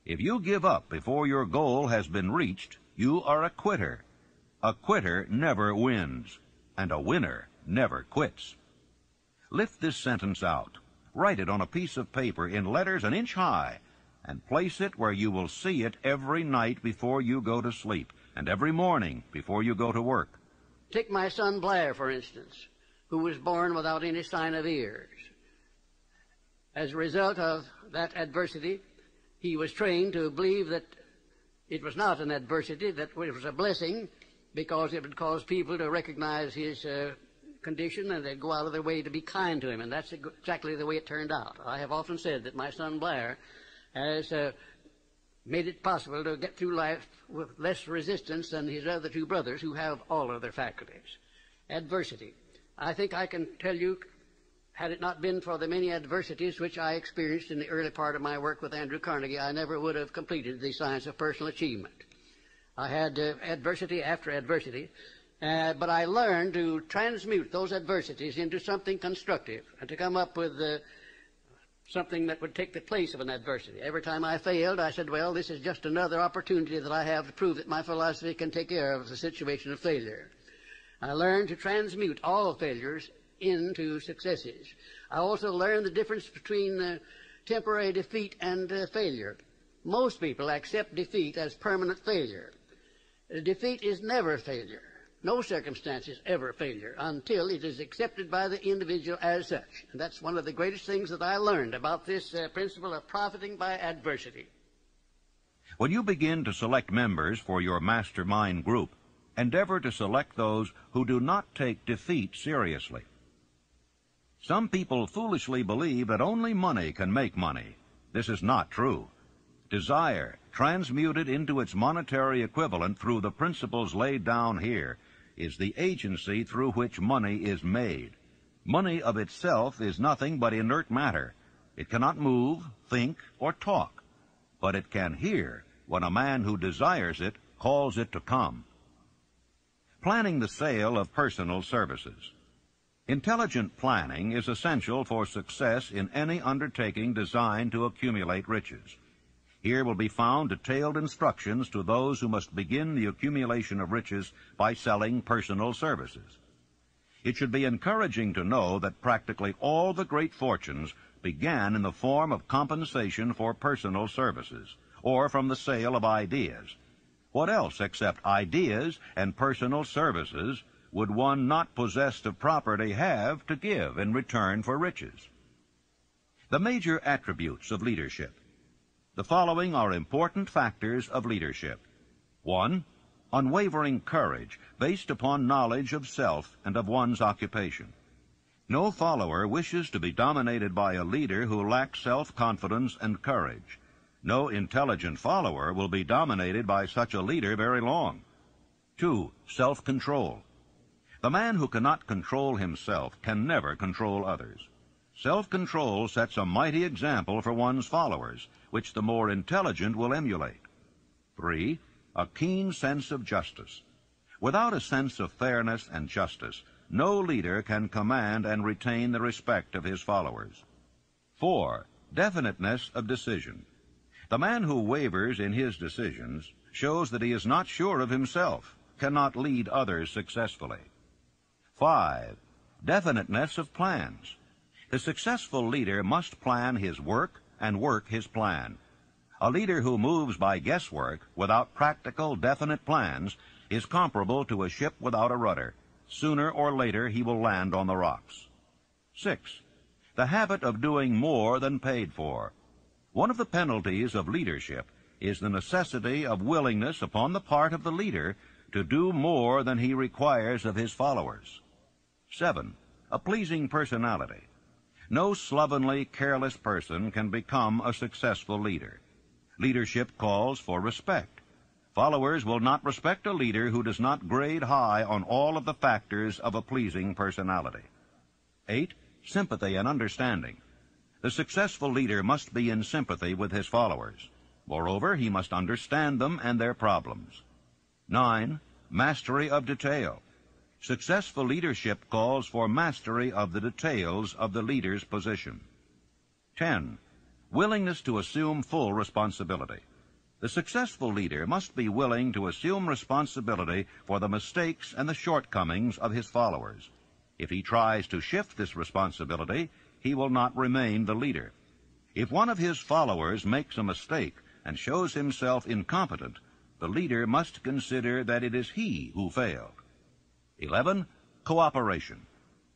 If you give up before your goal has been reached, you are a quitter. A quitter never wins, and a winner never quits. Lift this sentence out. Write it on a piece of paper in letters an inch high, and place it where you will see it every night before you go to sleep, and every morning before you go to work. Take my son Blair, for instance, who was born without any sign of ears. As a result of that adversity, he was trained to believe that it was not an adversity, that it was a blessing, because it would cause people to recognize his condition, and they'd go out of their way to be kind to him, and that's exactly the way it turned out. I have often said that my son Blair has made it possible to get through life with less resistance than his other two brothers who have all of their faculties. Adversity. I think I can tell you, had it not been for the many adversities which I experienced in the early part of my work with Andrew Carnegie, I never would have completed the science of personal achievement. I had adversity after adversity, but I learned to transmute those adversities into something constructive and to come up with something that would take the place of an adversity. Every time I failed, I said, well, this is just another opportunity that I have to prove that my philosophy can take care of the situation of failure. I learned to transmute all failures into successes. I also learned the difference between temporary defeat and failure. Most people accept defeat as permanent failure. Defeat is never failure. No circumstance is ever failure until it is accepted by the individual as such. And that's one of the greatest things that I learned about this principle of profiting by adversity. When you begin to select members for your mastermind group, endeavor to select those who do not take defeat seriously. Some people foolishly believe that only money can make money. This is not true. Desire, transmuted into its monetary equivalent through the principles laid down here, is the agency through which money is made. Money of itself is nothing but inert matter. It cannot move, think, or talk, but it can hear when a man who desires it calls it to come. Planning the sale of personal services. Intelligent planning is essential for success in any undertaking designed to accumulate riches. Here will be found detailed instructions to those who must begin the accumulation of riches by selling personal services. It should be encouraging to know that practically all the great fortunes began in the form of compensation for personal services, or from the sale of ideas. What else except ideas and personal services would one not possessed of property have to give in return for riches? The major attributes of leadership. The following are important factors of leadership. 1. Unwavering courage based upon knowledge of self and of one's occupation. No follower wishes to be dominated by a leader who lacks self-confidence and courage. No intelligent follower will be dominated by such a leader very long. 2. Self-control. The man who cannot control himself can never control others. Self-control sets a mighty example for one's followers, which the more intelligent will emulate. 3. A keen sense of justice. Without a sense of fairness and justice, no leader can command and retain the respect of his followers. 4. Definiteness of decision. The man who wavers in his decisions shows that he is not sure of himself, cannot lead others successfully. 5. Definiteness of plans. The successful leader must plan his work and work his plan. A leader who moves by guesswork without practical, definite plans is comparable to a ship without a rudder. Sooner or later he will land on the rocks. 6. The habit of doing more than paid for. One of the penalties of leadership is the necessity of willingness upon the part of the leader to do more than he requires of his followers. 7. A pleasing personality. No slovenly, careless person can become a successful leader. Leadership calls for respect. Followers will not respect a leader who does not grade high on all of the factors of a pleasing personality. 8. Sympathy and understanding. The successful leader must be in sympathy with his followers. Moreover, he must understand them and their problems. 9. Mastery of detail. Successful leadership calls for mastery of the details of the leader's position. 10. Willingness to assume full responsibility. The successful leader must be willing to assume responsibility for the mistakes and the shortcomings of his followers. If he tries to shift this responsibility, he will not remain the leader. If one of his followers makes a mistake and shows himself incompetent, the leader must consider that it is he who failed. 11. Cooperation.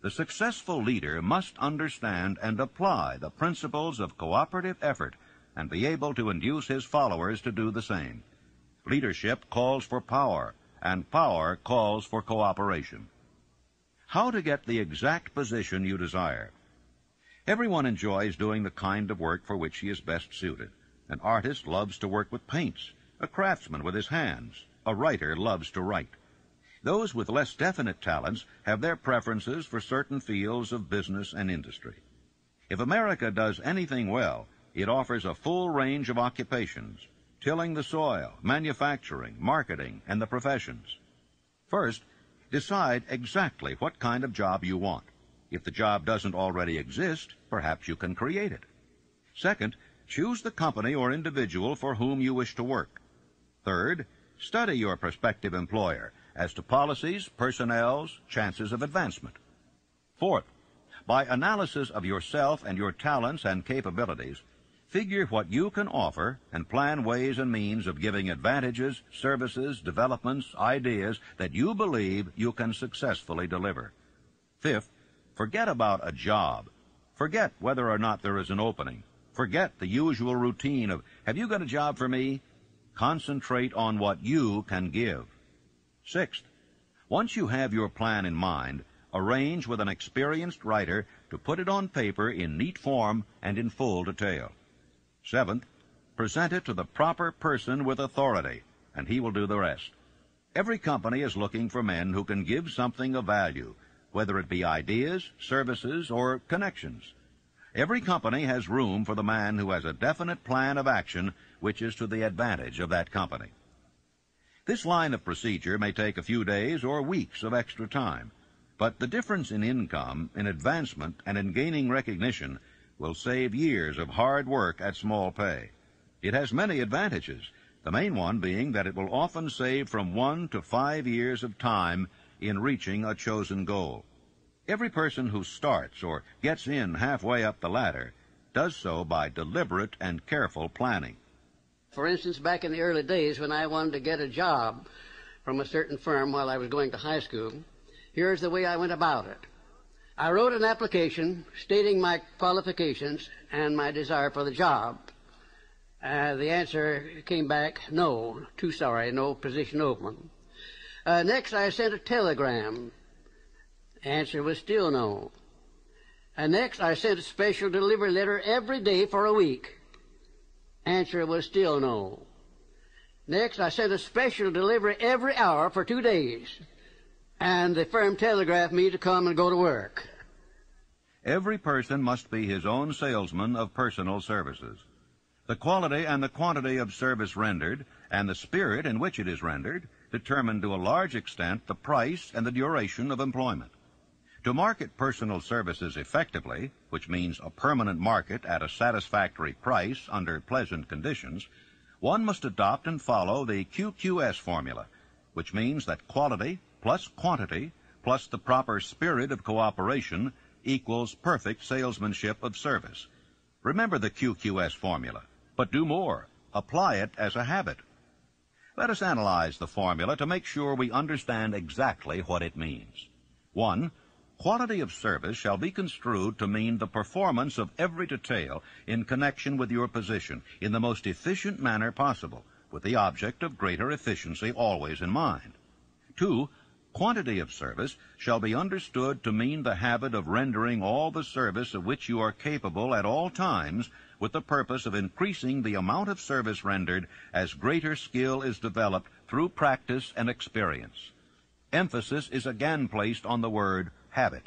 The successful leader must understand and apply the principles of cooperative effort and be able to induce his followers to do the same. Leadership calls for power, and power calls for cooperation. How to get the exact position you desire. Everyone enjoys doing the kind of work for which he is best suited. An artist loves to work with paints, a craftsman with his hands, a writer loves to write. Those with less definite talents have their preferences for certain fields of business and industry. If America does anything well, it offers a full range of occupations: tilling the soil, manufacturing, marketing, and the professions. First, decide exactly what kind of job you want. If the job doesn't already exist, perhaps you can create it. Second, choose the company or individual for whom you wish to work. Third, study your prospective employer as to policies, personnels, chances of advancement. Fourth, by analysis of yourself and your talents and capabilities, figure what you can offer and plan ways and means of giving advantages, services, developments, ideas that you believe you can successfully deliver. Fifth, forget about a job. Forget whether or not there is an opening. Forget the usual routine of, have you got a job for me? Concentrate on what you can give. Sixth, once you have your plan in mind, arrange with an experienced writer to put it on paper in neat form and in full detail. Seventh, present it to the proper person with authority, and he will do the rest. Every company is looking for men who can give something of value, whether it be ideas, services, or connections. Every company has room for the man who has a definite plan of action which is to the advantage of that company. This line of procedure may take a few days or weeks of extra time, but the difference in income, in advancement, and in gaining recognition will save years of hard work at small pay. It has many advantages, the main one being that it will often save from 1 to 5 years of time in reaching a chosen goal. Every person who starts or gets in halfway up the ladder does so by deliberate and careful planning. For instance, back in the early days when I wanted to get a job from a certain firm while I was going to high school, here's the way I went about it. I wrote an application stating my qualifications and my desire for the job. The answer came back, no, too sorry, no position open. Next, I sent a telegram. Answer was still no. Next, I sent a special delivery letter every day for a week. Answer was still no. Next, I sent a special delivery every hour for 2 days. And the firm telegraphed me to come and go to work. Every person must be his own salesman of personal services. The quality and the quantity of service rendered, and the spirit in which it is rendered, determine to a large extent the price and the duration of employment. To market personal services effectively, which means a permanent market at a satisfactory price under pleasant conditions, one must adopt and follow the QQS formula, which means that quality plus quantity plus the proper spirit of cooperation equals perfect salesmanship of service. Remember the QQS formula, but do more. Apply it as a habit. Let us analyze the formula to make sure we understand exactly what it means. 1. Quality of service shall be construed to mean the performance of every detail in connection with your position in the most efficient manner possible, with the object of greater efficiency always in mind. 2. Quantity of service shall be understood to mean the habit of rendering all the service of which you are capable at all times with the purpose of increasing the amount of service rendered as greater skill is developed through practice and experience. Emphasis is again placed on the word habit.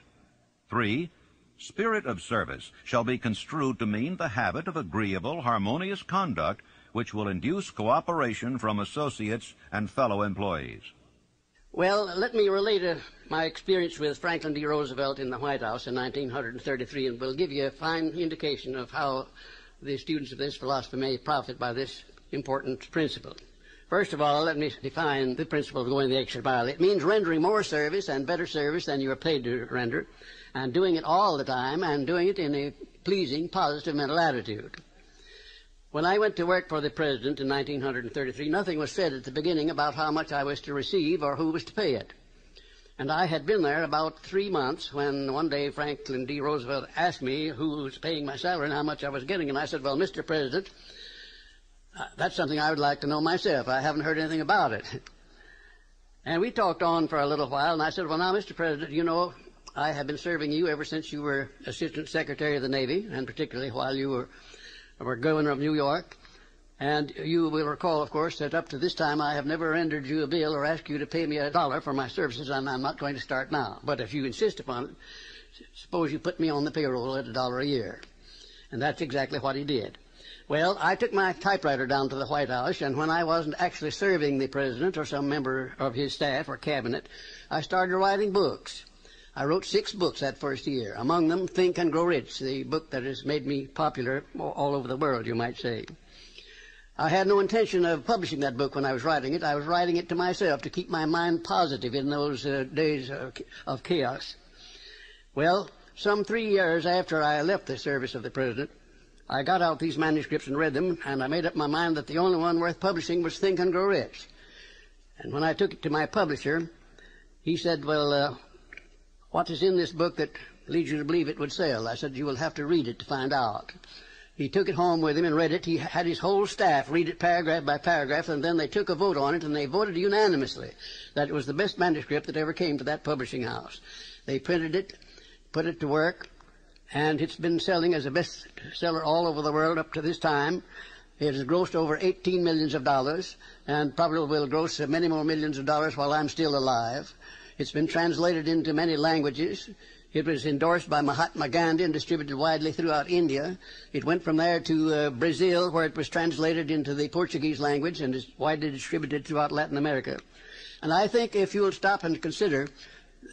3. Spirit of service shall be construed to mean the habit of agreeable, harmonious conduct which will induce cooperation from associates and fellow employees. Well, let me relate my experience with Franklin D. Roosevelt in the White House in 1933, and will give you a fine indication of how the students of this philosophy may profit by this important principle. First of all, let me define the principle of going the extra mile. It means rendering more service and better service than you are paid to render, and doing it all the time, and doing it in a pleasing, positive mental attitude. When I went to work for the President in 1933, nothing was said at the beginning about how much I was to receive or who was to pay it. And I had been there about 3 months when one day Franklin D. Roosevelt asked me who was paying my salary and how much I was getting, and I said, well, Mr. President, that's something I would like to know myself. I haven't heard anything about it. And we talked on for a little while, and I said, well, now, Mr. President, you know, I have been serving you ever since you were Assistant Secretary of the Navy, and particularly while you were Governor of New York. And you will recall, of course, that up to this time I have never rendered you a bill or asked you to pay me $1 for my services, and I'm not going to start now. But if you insist upon it, suppose you put me on the payroll at $1 a year. And that's exactly what he did. Well, I took my typewriter down to the White House, and when I wasn't actually serving the President or some member of his staff or cabinet, I started writing books. I wrote 6 books that first year, among them Think and Grow Rich, the book that has made me popular all over the world, you might say. I had no intention of publishing that book when I was writing it. I was writing it to myself to keep my mind positive in those days of chaos. Well, some 3 years after I left the service of the President, I got out these manuscripts and read them, and I made up my mind that the only one worth publishing was Think and Grow Rich. And when I took it to my publisher, he said, well, what is in this book that leads you to believe it would sell? I said, you will have to read it to find out. He took it home with him and read it. He had his whole staff read it paragraph by paragraph, and then they took a vote on it, and they voted unanimously that it was the best manuscript that ever came to that publishing house. They printed it, put it to work, and it's been selling as a bestseller all over the world up to this time. It has grossed over $18 million, and probably will gross many more millions of dollars while I'm still alive. It's been translated into many languages. It was endorsed by Mahatma Gandhi and distributed widely throughout India. It went from there to Brazil, where it was translated into the Portuguese language and is widely distributed throughout Latin America. And I think if you will stop and consider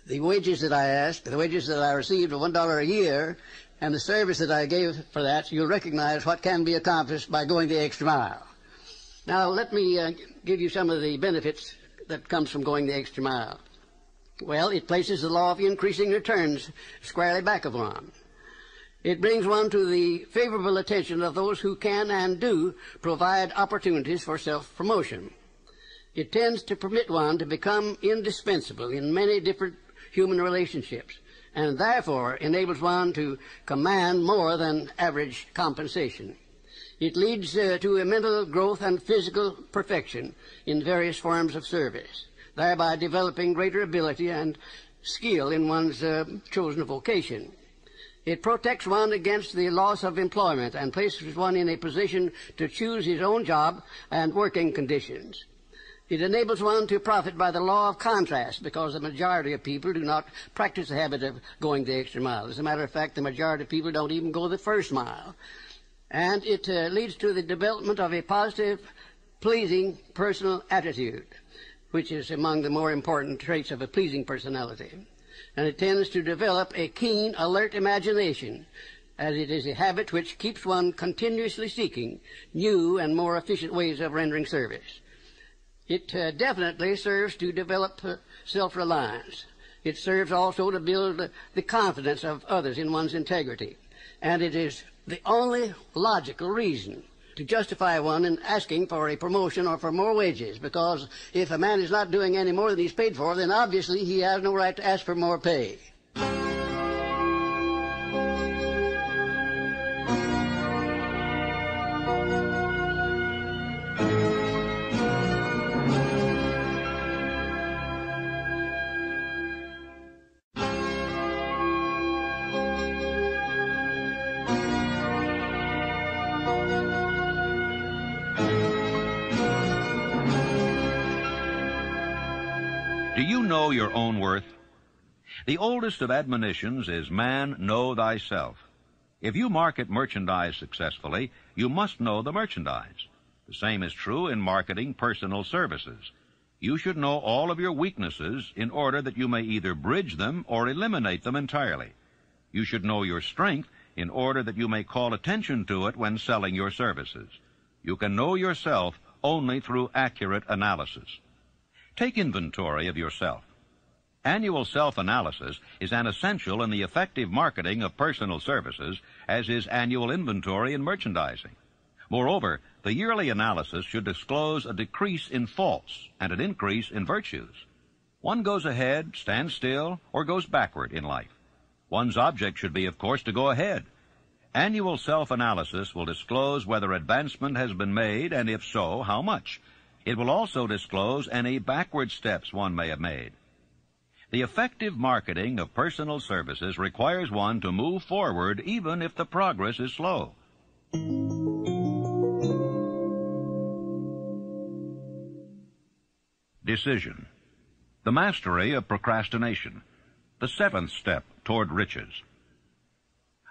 the wages that I asked, the wages that I received of $1 a year, and the service that I gave for that, you'll recognize what can be accomplished by going the extra mile. Now, let me give you some of the benefits that comes from going the extra mile. Well, it places the law of increasing returns squarely back of one. It brings one to the favorable attention of those who can and do provide opportunities for self-promotion. It tends to permit one to become indispensable in many different human relationships, and therefore enables one to command more than average compensation. It leads to a mental growth and physical perfection in various forms of service, thereby developing greater ability and skill in one's chosen vocation. It protects one against the loss of employment and places one in a position to choose his own job and working conditions. It enables one to profit by the law of contrast, because the majority of people do not practice the habit of going the extra mile. As a matter of fact, the majority of people don't even go the first mile. And it leads to the development of a positive, pleasing personal attitude, which is among the more important traits of a pleasing personality. And it tends to develop a keen, alert imagination, as it is a habit which keeps one continuously seeking new and more efficient ways of rendering service. It definitely serves to develop self-reliance. It serves also to build the confidence of others in one's integrity. And it is the only logical reason to justify one in asking for a promotion or for more wages, because if a man is not doing any more than he's paid for, then obviously he has no right to ask for more pay. Do you know your own worth? The oldest of admonitions is, "Man, know thyself." If you market merchandise successfully, you must know the merchandise. The same is true in marketing personal services. You should know all of your weaknesses in order that you may either bridge them or eliminate them entirely. You should know your strength in order that you may call attention to it when selling your services. You can know yourself only through accurate analysis. Take inventory of yourself. Annual self-analysis is an essential in the effective marketing of personal services, as is annual inventory in merchandising. Moreover, the yearly analysis should disclose a decrease in faults and an increase in virtues. One goes ahead, stands still, or goes backward in life. One's object should be, of course, to go ahead. Annual self-analysis will disclose whether advancement has been made, and if so, how much. It will also disclose any backward steps one may have made. The effective marketing of personal services requires one to move forward even if the progress is slow. Decision. The mastery of procrastination. The seventh step toward riches.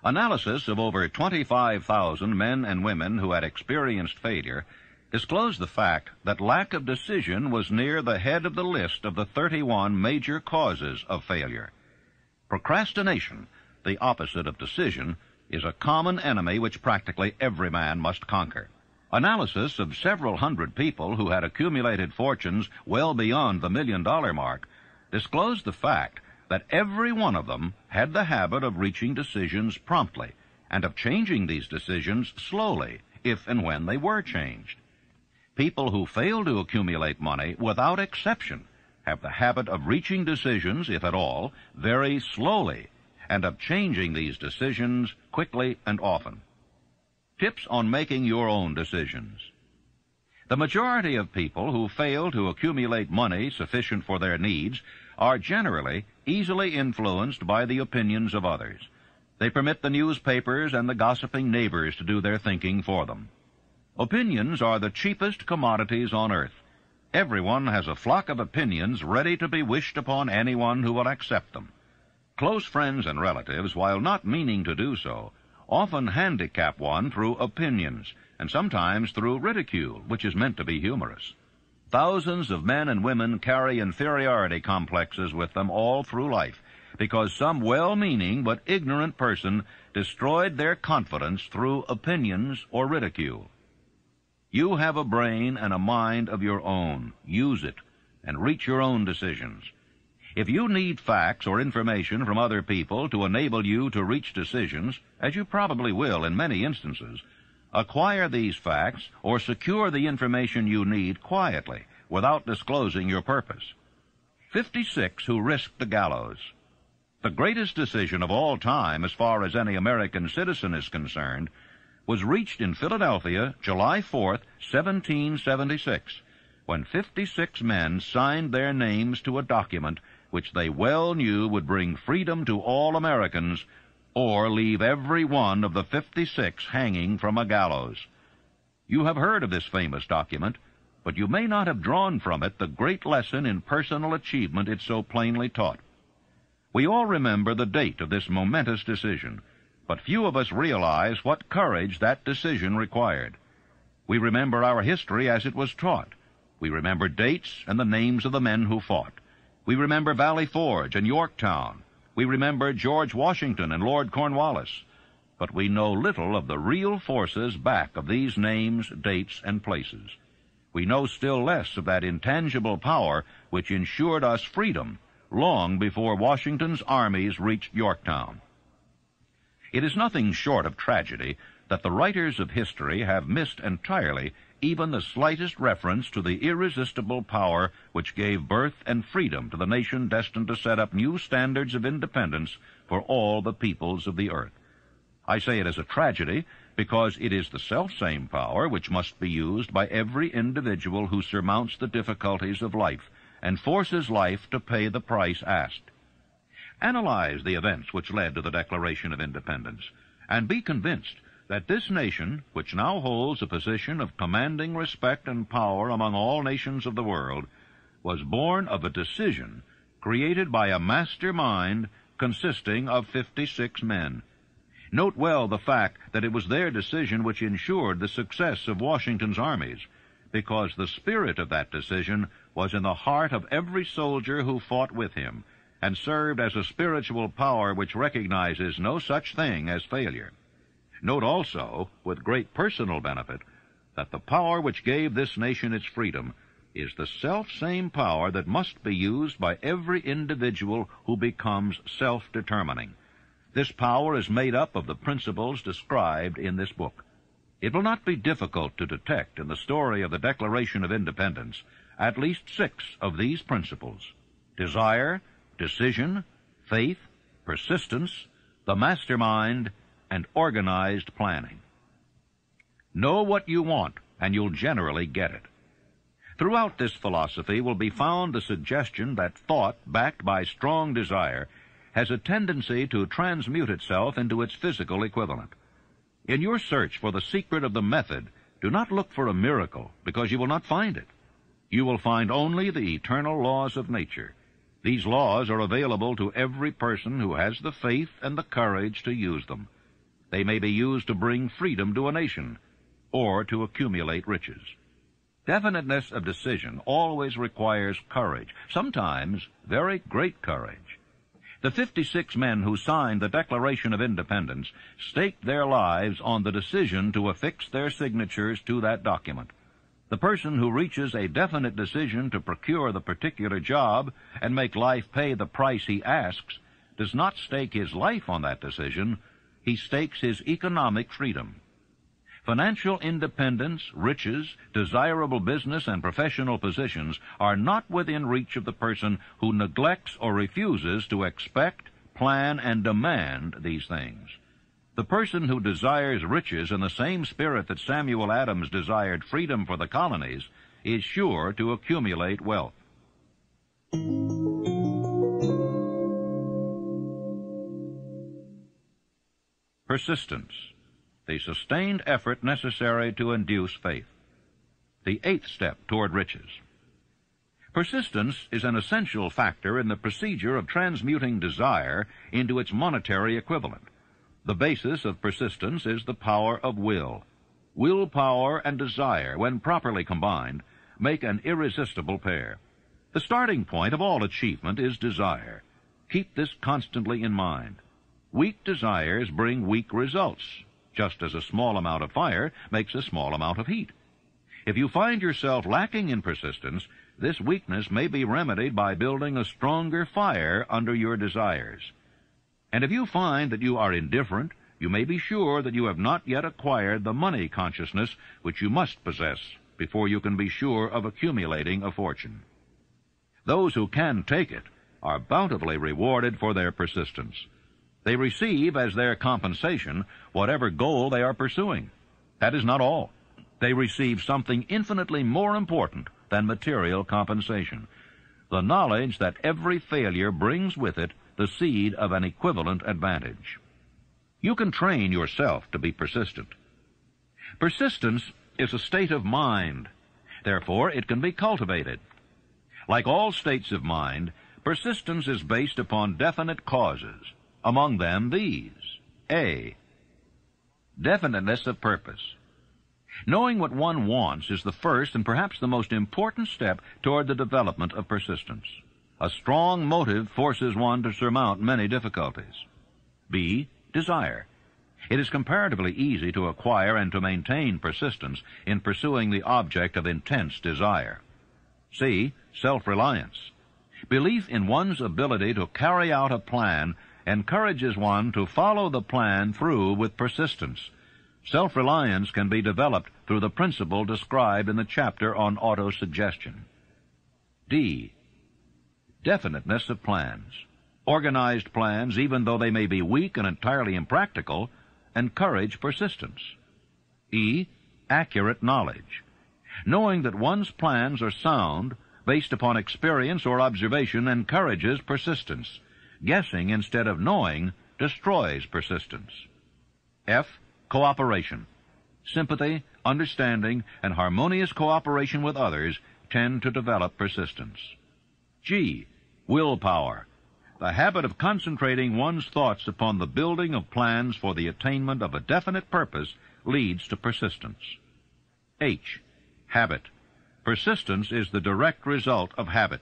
Analysis of over 25,000 men and women who had experienced failure disclosed the fact that lack of decision was near the head of the list of the 31 major causes of failure. Procrastination, the opposite of decision, is a common enemy which practically every man must conquer. Analysis of several hundred people who had accumulated fortunes well beyond the $1 million mark disclosed the fact that every one of them had the habit of reaching decisions promptly and of changing these decisions slowly if and when they were changed. People who fail to accumulate money, without exception, have the habit of reaching decisions, if at all, very slowly, and of changing these decisions quickly and often. Tips on making your own decisions. The majority of people who fail to accumulate money sufficient for their needs are generally easily influenced by the opinions of others. They permit the newspapers and the gossiping neighbors to do their thinking for them. Opinions are the cheapest commodities on earth. Everyone has a flock of opinions ready to be wished upon anyone who will accept them. Close friends and relatives, while not meaning to do so, often handicap one through opinions, and sometimes through ridicule, which is meant to be humorous. Thousands of men and women carry inferiority complexes with them all through life, because some well-meaning but ignorant person destroyed their confidence through opinions or ridicule. You have a brain and a mind of your own. Use it, and reach your own decisions. If you need facts or information from other people to enable you to reach decisions, as you probably will in many instances, acquire these facts or secure the information you need quietly without disclosing your purpose. 56 who risked the gallows. The greatest decision of all time, as far as any American citizen is concerned, was reached in Philadelphia, July 4th, 1776, when 56 men signed their names to a document which they well knew would bring freedom to all Americans or leave every one of the 56 hanging from a gallows. You have heard of this famous document, but you may not have drawn from it the great lesson in personal achievement it so plainly taught. We all remember the date of this momentous decision, but few of us realize what courage that decision required. We remember our history as it was taught. We remember dates and the names of the men who fought. We remember Valley Forge and Yorktown. We remember George Washington and Lord Cornwallis. But we know little of the real forces back of these names, dates, and places. We know still less of that intangible power which ensured us freedom long before Washington's armies reached Yorktown. It is nothing short of tragedy that the writers of history have missed entirely even the slightest reference to the irresistible power which gave birth and freedom to the nation destined to set up new standards of independence for all the peoples of the earth. I say it as a tragedy because it is the selfsame power which must be used by every individual who surmounts the difficulties of life and forces life to pay the price asked. Analyze the events which led to the Declaration of Independence, and be convinced that this nation, which now holds a position of commanding respect and power among all nations of the world, was born of a decision created by a mastermind consisting of 56 men. Note well the fact that it was their decision which ensured the success of Washington's armies, because the spirit of that decision was in the heart of every soldier who fought with him, and served as a spiritual power which recognizes no such thing as failure. Note also, with great personal benefit, that the power which gave this nation its freedom is the self-same power that must be used by every individual who becomes self-determining. This power is made up of the principles described in this book. It will not be difficult to detect in the story of the Declaration of Independence at least 6 of these principles: desire, decision, faith, persistence, the mastermind, and organized planning. Know what you want, and you'll generally get it. Throughout this philosophy will be found the suggestion that thought, backed by strong desire, has a tendency to transmute itself into its physical equivalent. In your search for the secret of the method, do not look for a miracle, because you will not find it. You will find only the eternal laws of nature. These laws are available to every person who has the faith and the courage to use them. They may be used to bring freedom to a nation, or to accumulate riches. Definiteness of decision always requires courage, sometimes very great courage. The 56 men who signed the Declaration of Independence staked their lives on the decision to affix their signatures to that document. The person who reaches a definite decision to procure the particular job and make life pay the price he asks does not stake his life on that decision. He stakes his economic freedom. Financial independence, riches, desirable business, and professional positions are not within reach of the person who neglects or refuses to expect, plan, and demand these things. The person who desires riches in the same spirit that Samuel Adams desired freedom for the colonies is sure to accumulate wealth. Persistence, the sustained effort necessary to induce faith. The 8th step toward riches. Persistence is an essential factor in the procedure of transmuting desire into its monetary equivalent. The basis of persistence is the power of will. Willpower and desire, when properly combined, make an irresistible pair. The starting point of all achievement is desire. Keep this constantly in mind. Weak desires bring weak results, just as a small amount of fire makes a small amount of heat. If you find yourself lacking in persistence, this weakness may be remedied by building a stronger fire under your desires. And if you find that you are indifferent, you may be sure that you have not yet acquired the money consciousness which you must possess before you can be sure of accumulating a fortune. Those who can take it are bountifully rewarded for their persistence. They receive as their compensation whatever goal they are pursuing. That is not all. They receive something infinitely more important than material compensation, the knowledge that every failure brings with it the seed of an equivalent advantage. You can train yourself to be persistent. Persistence is a state of mind. Therefore, it can be cultivated. Like all states of mind, persistence is based upon definite causes. Among them, these. A. Definiteness of purpose. Knowing what one wants is the first and perhaps the most important step toward the development of persistence. A strong motive forces one to surmount many difficulties. B. Desire. It is comparatively easy to acquire and to maintain persistence in pursuing the object of intense desire. C. Self-reliance. Belief in one's ability to carry out a plan encourages one to follow the plan through with persistence. Self-reliance can be developed through the principle described in the chapter on autosuggestion. D. Definiteness of plans. Organized plans, even though they may be weak and entirely impractical, encourage persistence. E. Accurate knowledge. Knowing that one's plans are sound, based upon experience or observation, encourages persistence. Guessing instead of knowing destroys persistence. F. Cooperation. Sympathy, understanding, and harmonious cooperation with others tend to develop persistence. G. Willpower. The habit of concentrating one's thoughts upon the building of plans for the attainment of a definite purpose leads to persistence. H. Habit. Persistence is the direct result of habit.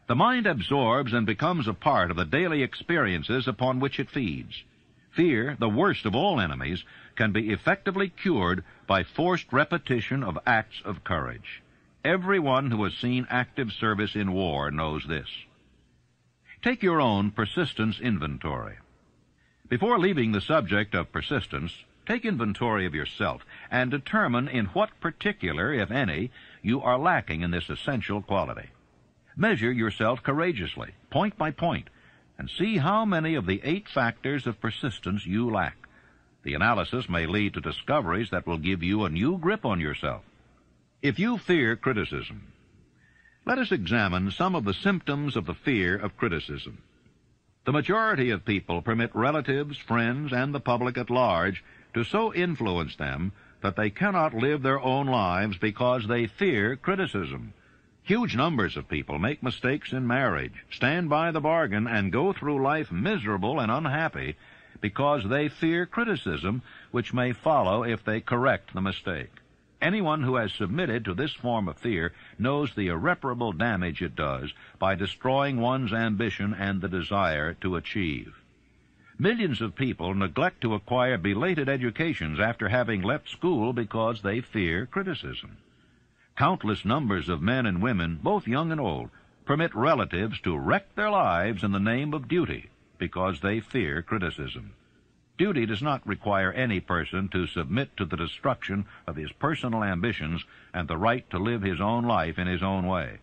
The mind absorbs and becomes a part of the daily experiences upon which it feeds. Fear, the worst of all enemies, can be effectively cured by forced repetition of acts of courage. Everyone who has seen active service in war knows this. Take your own persistence inventory. Before leaving the subject of persistence, take inventory of yourself and determine in what particular, if any, you are lacking in this essential quality. Measure yourself courageously, point by point, and see how many of the 8 factors of persistence you lack. The analysis may lead to discoveries that will give you a new grip on yourself. If you fear criticism, let us examine some of the symptoms of the fear of criticism. The majority of people permit relatives, friends, and the public at large to so influence them that they cannot live their own lives because they fear criticism. Huge numbers of people make mistakes in marriage, stand by the bargain, and go through life miserable and unhappy because they fear criticism, which may follow if they correct the mistake. Anyone who has submitted to this form of fear knows the irreparable damage it does by destroying one's ambition and the desire to achieve. Millions of people neglect to acquire belated educations after having left school because they fear criticism. Countless numbers of men and women, both young and old, permit relatives to wreck their lives in the name of duty because they fear criticism. Duty does not require any person to submit to the destruction of his personal ambitions and the right to live his own life in his own way.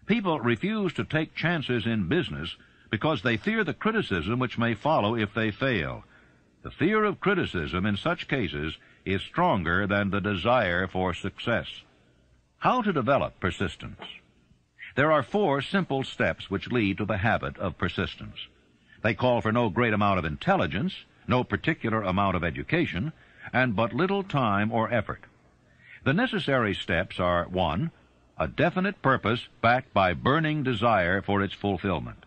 People refuse to take chances in business because they fear the criticism which may follow if they fail. The fear of criticism in such cases is stronger than the desire for success. How to develop persistence? There are 4 simple steps which lead to the habit of persistence. They call for no great amount of intelligence, no particular amount of education, and but little time or effort. The necessary steps are 1. A definite purpose backed by burning desire for its fulfillment.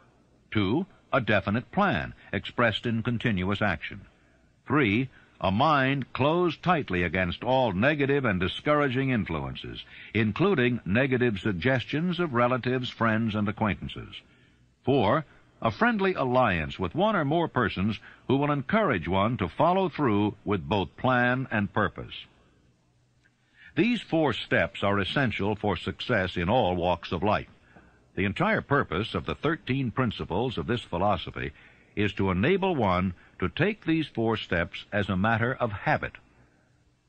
2. A definite plan expressed in continuous action. 3. A mind closed tightly against all negative and discouraging influences, including negative suggestions of relatives, friends, and acquaintances. 4. A friendly alliance with one or more persons who will encourage one to follow through with both plan and purpose. These 4 steps are essential for success in all walks of life. The entire purpose of the 13 principles of this philosophy is to enable one to take these 4 steps as a matter of habit.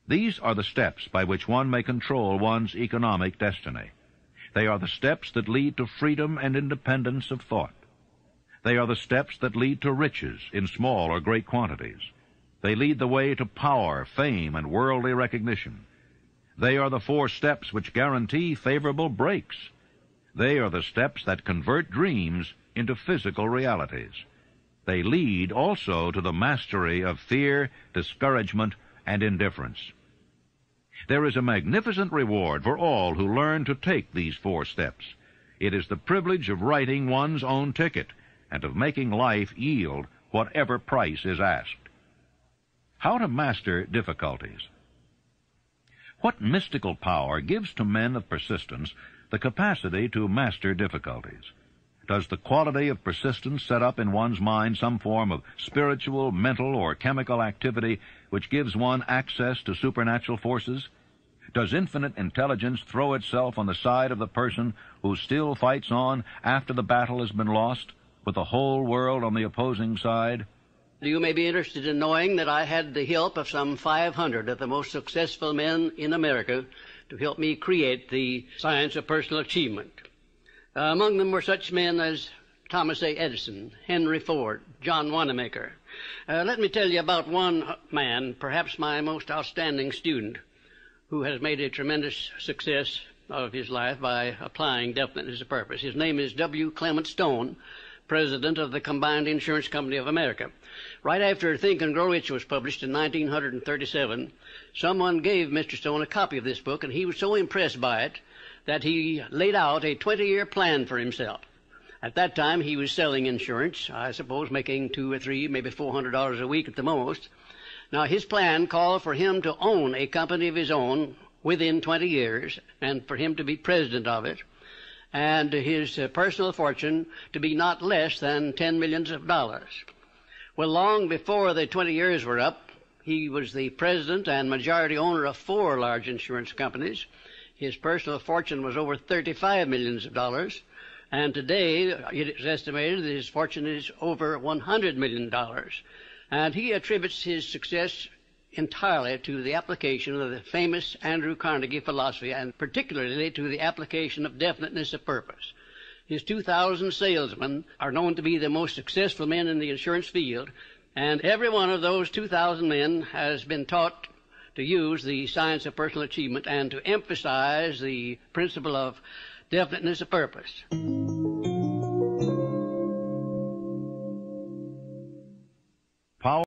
These are the steps by which one may control one's economic destiny. They are the steps that lead to freedom and independence of thought. They are the steps that lead to riches in small or great quantities. They lead the way to power, fame, and worldly recognition. They are the 4 steps which guarantee favorable breaks. They are the steps that convert dreams into physical realities. They lead also to the mastery of fear, discouragement, and indifference. There is a magnificent reward for all who learn to take these 4 steps. It is the privilege of writing one's own ticket and of making life yield whatever price is asked. How to master difficulties. What mystical power gives to men of persistence the capacity to master difficulties? Does the quality of persistence set up in one's mind some form of spiritual, mental, or chemical activity which gives one access to supernatural forces? Does infinite intelligence throw itself on the side of the person who still fights on after the battle has been lost, with the whole world on the opposing side? You may be interested in knowing that I had the help of some 500 of the most successful men in America to help me create the science of personal achievement. Among them were such men as Thomas A. Edison, Henry Ford, John Wanamaker. Let me tell you about one man, perhaps my most outstanding student, who has made a tremendous success of his life by applying definiteness of purpose. His name is W. Clement Stone, president of the Combined Insurance Company of America. Right after Think and Grow Rich was published in 1937, someone gave Mr. Stone a copy of this book, and he was so impressed by it that he laid out a 20-year plan for himself. At that time, he was selling insurance, I suppose making $200 or $300, maybe $400 a week at the most. Now, his plan called for him to own a company of his own within 20 years, and for him to be president of it, and his personal fortune to be not less than $10 million. Well, long before the 20 years were up, he was the president and majority owner of 4 large insurance companies. His personal fortune was over $35 million, and today it is estimated that his fortune is over $100 million. And he attributes his success entirely to the application of the famous Andrew Carnegie philosophy, and particularly to the application of definiteness of purpose. His 2,000 salesmen are known to be the most successful men in the insurance field, and every one of those 2,000 men has been taught to use the science of personal achievement and to emphasize the principle of definiteness of purpose. Power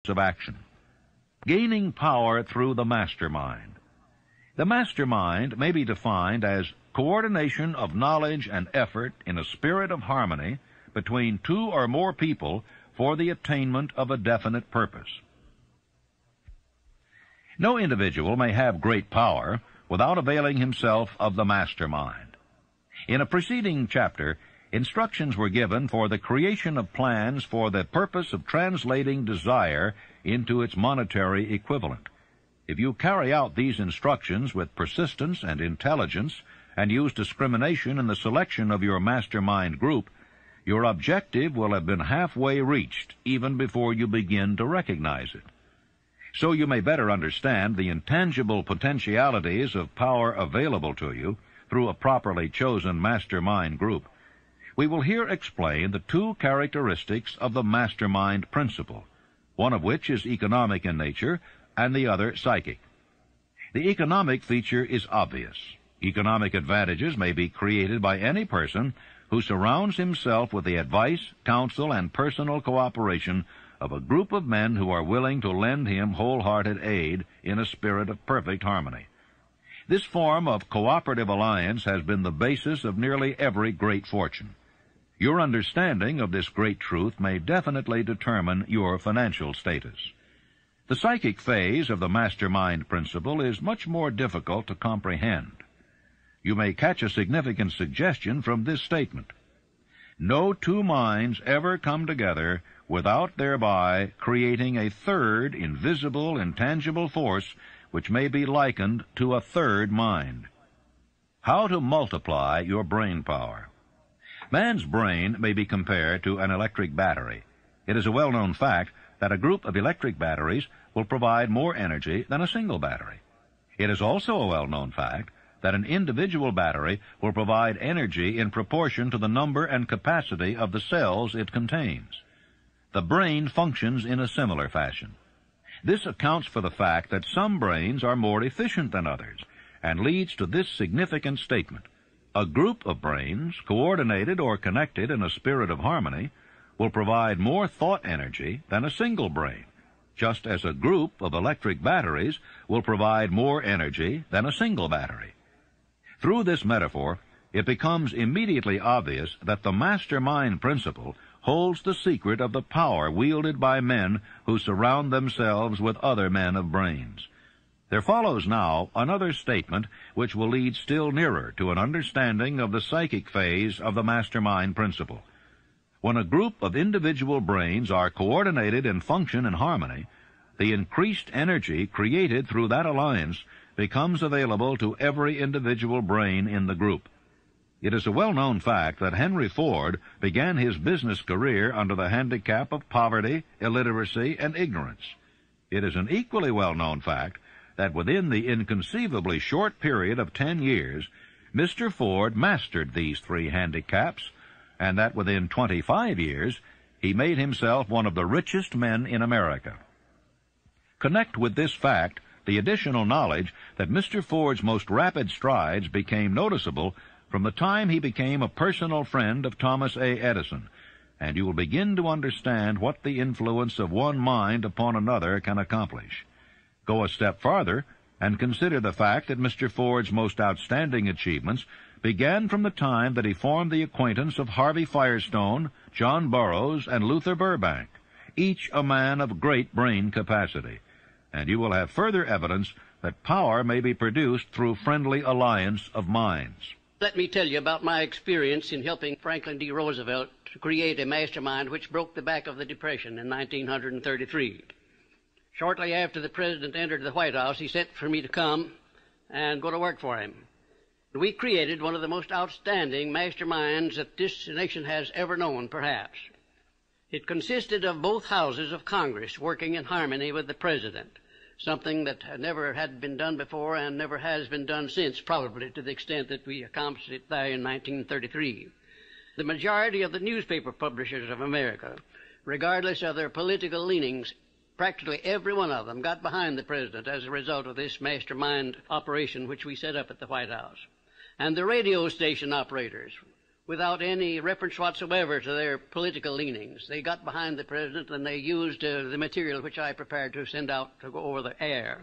of action. Gaining power through the mastermind. The mastermind may be defined as coordination of knowledge and effort in a spirit of harmony between two or more people for the attainment of a definite purpose. No individual may have great power without availing himself of the mastermind. In a preceding chapter, instructions were given for the creation of plans for the purpose of translating desire into its monetary equivalent. If you carry out these instructions with persistence and intelligence and use discrimination in the selection of your mastermind group, your objective will have been halfway reached even before you begin to recognize it. So you may better understand the intangible potentialities of power available to you through a properly chosen mastermind group, we will here explain the two characteristics of the mastermind principle, one of which is economic in nature and the other psychic. The economic feature is obvious. Economic advantages may be created by any person who surrounds himself with the advice, counsel, and personal cooperation of a group of men who are willing to lend him wholehearted aid in a spirit of perfect harmony. This form of cooperative alliance has been the basis of nearly every great fortune. Your understanding of this great truth may definitely determine your financial status. The psychic phase of the mastermind principle is much more difficult to comprehend. You may catch a significant suggestion from this statement. No two minds ever come together without thereby creating a third invisible, intangible force which may be likened to a third mind. How to multiply your brain power. Man's brain may be compared to an electric battery. It is a well-known fact that a group of electric batteries will provide more energy than a single battery. It is also a well-known fact that an individual battery will provide energy in proportion to the number and capacity of the cells it contains. The brain functions in a similar fashion. This accounts for the fact that some brains are more efficient than others, and leads to this significant statement. A group of brains, coordinated or connected in a spirit of harmony, will provide more thought energy than a single brain, just as a group of electric batteries will provide more energy than a single battery. Through this metaphor, it becomes immediately obvious that the mastermind principle holds the secret of the power wielded by men who surround themselves with other men of brains. There follows now another statement which will lead still nearer to an understanding of the psychic phase of the mastermind principle. When a group of individual brains are coordinated and function in harmony, the increased energy created through that alliance becomes available to every individual brain in the group. It is a well-known fact that Henry Ford began his business career under the handicap of poverty, illiteracy, and ignorance. It is an equally well-known fact that within the inconceivably short period of 10 years, Mr. Ford mastered these three handicaps, and that within 25 years, he made himself one of the richest men in America. Connect with this fact the additional knowledge that Mr. Ford's most rapid strides became noticeable from the time he became a personal friend of Thomas A. Edison, and you will begin to understand what the influence of one mind upon another can accomplish. Go a step farther and consider the fact that Mr. Ford's most outstanding achievements began from the time that he formed the acquaintance of Harvey Firestone, John Burroughs, and Luther Burbank, each a man of great brain capacity, and you will have further evidence that power may be produced through friendly alliance of minds. Let me tell you about my experience in helping Franklin D. Roosevelt to create a mastermind which broke the back of the Depression in 1933. Shortly after the President entered the White House, he sent for me to come and go to work for him. We created one of the most outstanding masterminds that this nation has ever known, perhaps. It consisted of both houses of Congress working in harmony with the President, something that never had been done before and never has been done since, probably to the extent that we accomplished it there in 1933. The majority of the newspaper publishers of America, regardless of their political leanings, practically every one of them got behind the President as a result of this mastermind operation which we set up at the White House. And the radio station operators without any reference whatsoever to their political leanings. They got behind the president and they used the material which I prepared to send out to go over the air.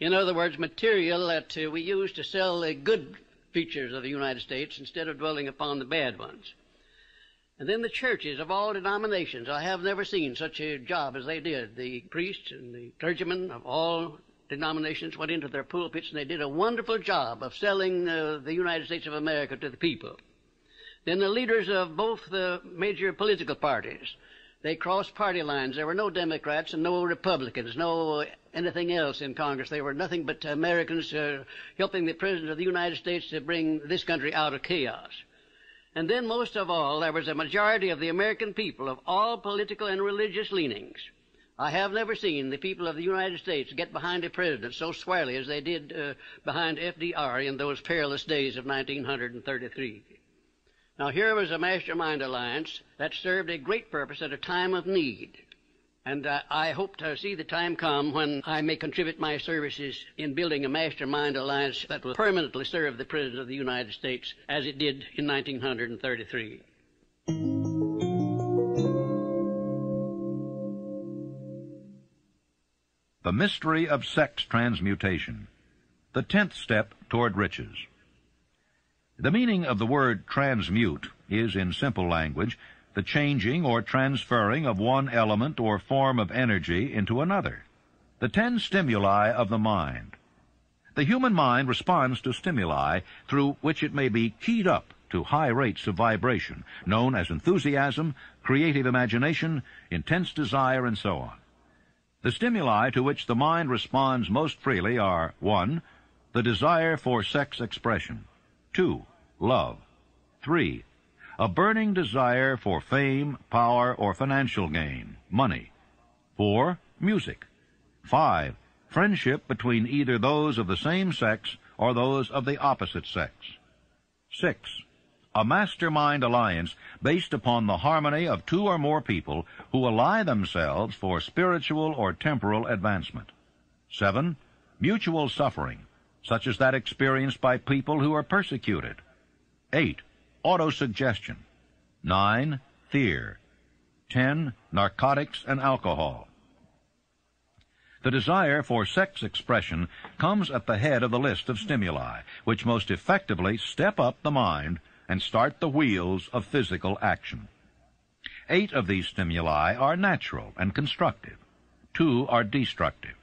In other words, material that we use to sell the good features of the United States instead of dwelling upon the bad ones. And then the churches of all denominations. I have never seen such a job as they did. The priests and the clergymen of all denominations went into their pulpits and they did a wonderful job of selling the United States of America to the people. Then the leaders of both the major political parties, they crossed party lines. There were no Democrats and no Republicans, no anything else in Congress. They were nothing but Americans helping the President of the United States to bring this country out of chaos. And then most of all, there was a majority of the American people of all political and religious leanings. I have never seen the people of the United States get behind a president so squarely as they did behind FDR in those perilous days of 1933. Now, here was a mastermind alliance that served a great purpose at a time of need. And I hope to see the time come when I may contribute my services in building a mastermind alliance that will permanently serve the President of the United States as it did in 1933. The mystery of sex transmutation, the 10th step toward riches. The meaning of the word transmute is, in simple language, the changing or transferring of one element or form of energy into another. The 10 stimuli of the mind. The human mind responds to stimuli through which it may be keyed up to high rates of vibration, known as enthusiasm, creative imagination, intense desire, and so on. The stimuli to which the mind responds most freely are 1. The desire for sex expression. 2. Love. 3. A burning desire for fame, power, or financial gain, money. 4. Music. 5. Friendship between either those of the same sex or those of the opposite sex. 6. A mastermind alliance based upon the harmony of 2 or more people who ally themselves for spiritual or temporal advancement. 7. Mutual suffering, such as that experienced by people who are persecuted. 8. Autosuggestion. 9. Fear. 10. Narcotics and alcohol. The desire for sex expression comes at the head of the list of stimuli, which most effectively step up the mind and start the wheels of physical action. 8 of these stimuli are natural and constructive. 2 are destructive.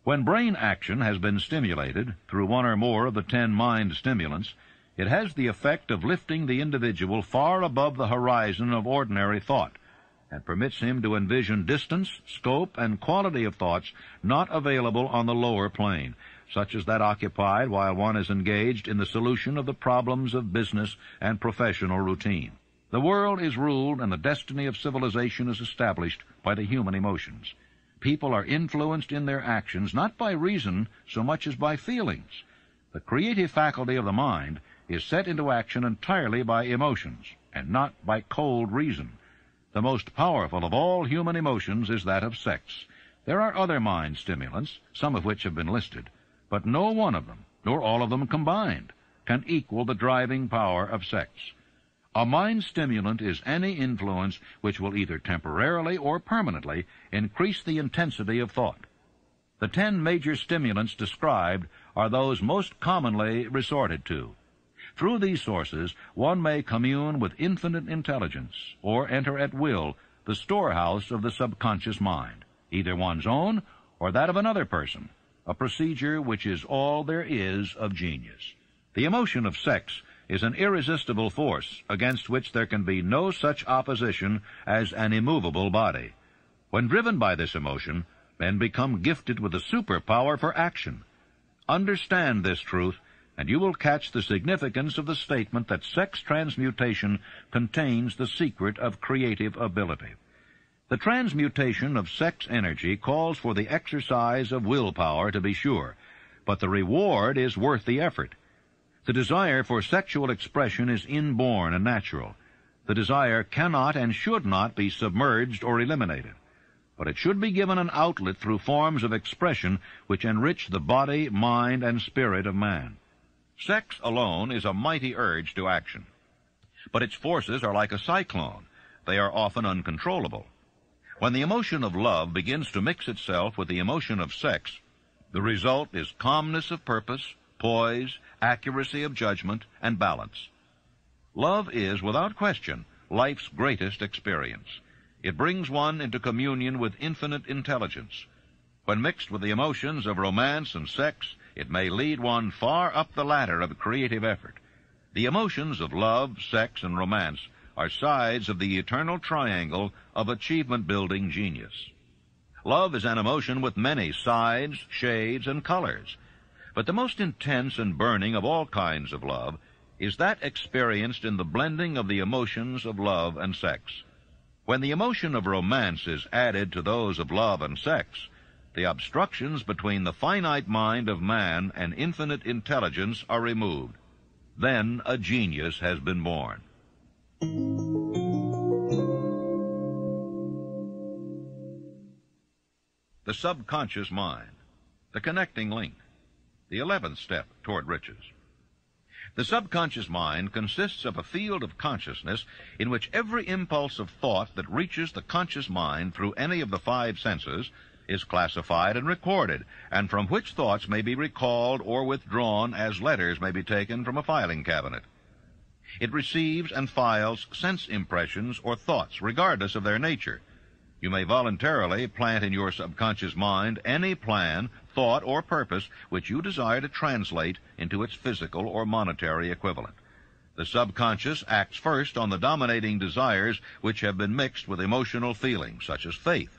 When brain action has been stimulated through 1 or more of the 10 mind stimulants, it has the effect of lifting the individual far above the horizon of ordinary thought, and permits him to envision distance, scope, and quality of thoughts not available on the lower plane, such as that occupied while one is engaged in the solution of the problems of business and professional routine. The world is ruled and the destiny of civilization is established by the human emotions. People are influenced in their actions not by reason so much as by feelings. The creative faculty of the mind is set into action entirely by emotions, and not by cold reason. The most powerful of all human emotions is that of sex. There are other mind stimulants, some of which have been listed, but no one of them, nor all of them combined, can equal the driving power of sex. A mind stimulant is any influence which will either temporarily or permanently increase the intensity of thought. The 10 major stimulants described are those most commonly resorted to. Through these sources, one may commune with infinite intelligence, or enter at will the storehouse of the subconscious mind, either one's own or that of another person, a procedure which is all there is of genius. The emotion of sex is an irresistible force against which there can be no such opposition as an immovable body. When driven by this emotion, men become gifted with a superpower for action. Understand this truth, and you will catch the significance of the statement that sex transmutation contains the secret of creative ability. The transmutation of sex energy calls for the exercise of willpower, to be sure, but the reward is worth the effort. The desire for sexual expression is inborn and natural. The desire cannot and should not be submerged or eliminated, but it should be given an outlet through forms of expression which enrich the body, mind, and spirit of man. Sex alone is a mighty urge to action. But its forces are like a cyclone. They are often uncontrollable. When the emotion of love begins to mix itself with the emotion of sex, the result is calmness of purpose, poise, accuracy of judgment, and balance. Love is, without question, life's greatest experience. It brings one into communion with infinite intelligence. When mixed with the emotions of romance and sex, it may lead one far up the ladder of creative effort. The emotions of love, sex, and romance are sides of the eternal triangle of achievement-building genius. Love is an emotion with many sides, shades, and colors. But the most intense and burning of all kinds of love is that experienced in the blending of the emotions of love and sex. When the emotion of romance is added to those of love and sex, the obstructions between the finite mind of man and infinite intelligence are removed. Then a genius has been born. The subconscious mind, the connecting link, the 11th step toward riches. The subconscious mind consists of a field of consciousness in which every impulse of thought that reaches the conscious mind through any of the 5 senses is classified and recorded, and from which thoughts may be recalled or withdrawn as letters may be taken from a filing cabinet. It receives and files sense impressions or thoughts, regardless of their nature. You may voluntarily plant in your subconscious mind any plan, thought, or purpose which you desire to translate into its physical or monetary equivalent. The subconscious acts first on the dominating desires which have been mixed with emotional feelings, such as faith.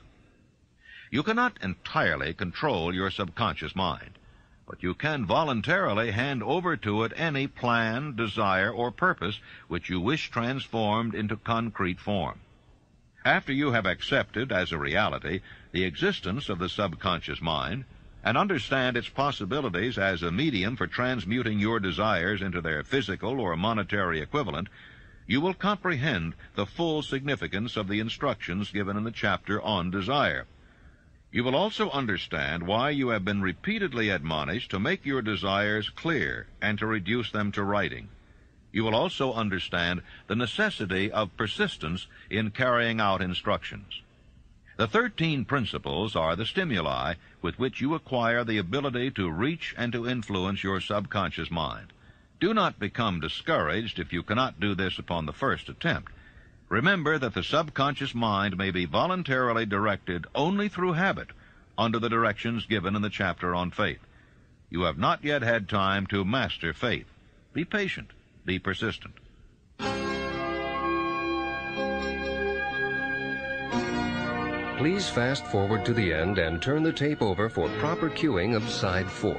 You cannot entirely control your subconscious mind, but you can voluntarily hand over to it any plan, desire, or purpose which you wish transformed into concrete form. After you have accepted as a reality the existence of the subconscious mind and understand its possibilities as a medium for transmuting your desires into their physical or monetary equivalent, you will comprehend the full significance of the instructions given in the chapter on desire. You will also understand why you have been repeatedly admonished to make your desires clear and to reduce them to writing. You will also understand the necessity of persistence in carrying out instructions. The 13 principles are the stimuli with which you acquire the ability to reach and to influence your subconscious mind. Do not become discouraged if you cannot do this upon the first attempt. Remember that the subconscious mind may be voluntarily directed only through habit under the directions given in the chapter on faith. You have not yet had time to master faith. Be patient. Be persistent. Please fast forward to the end and turn the tape over for proper cueing of side 4.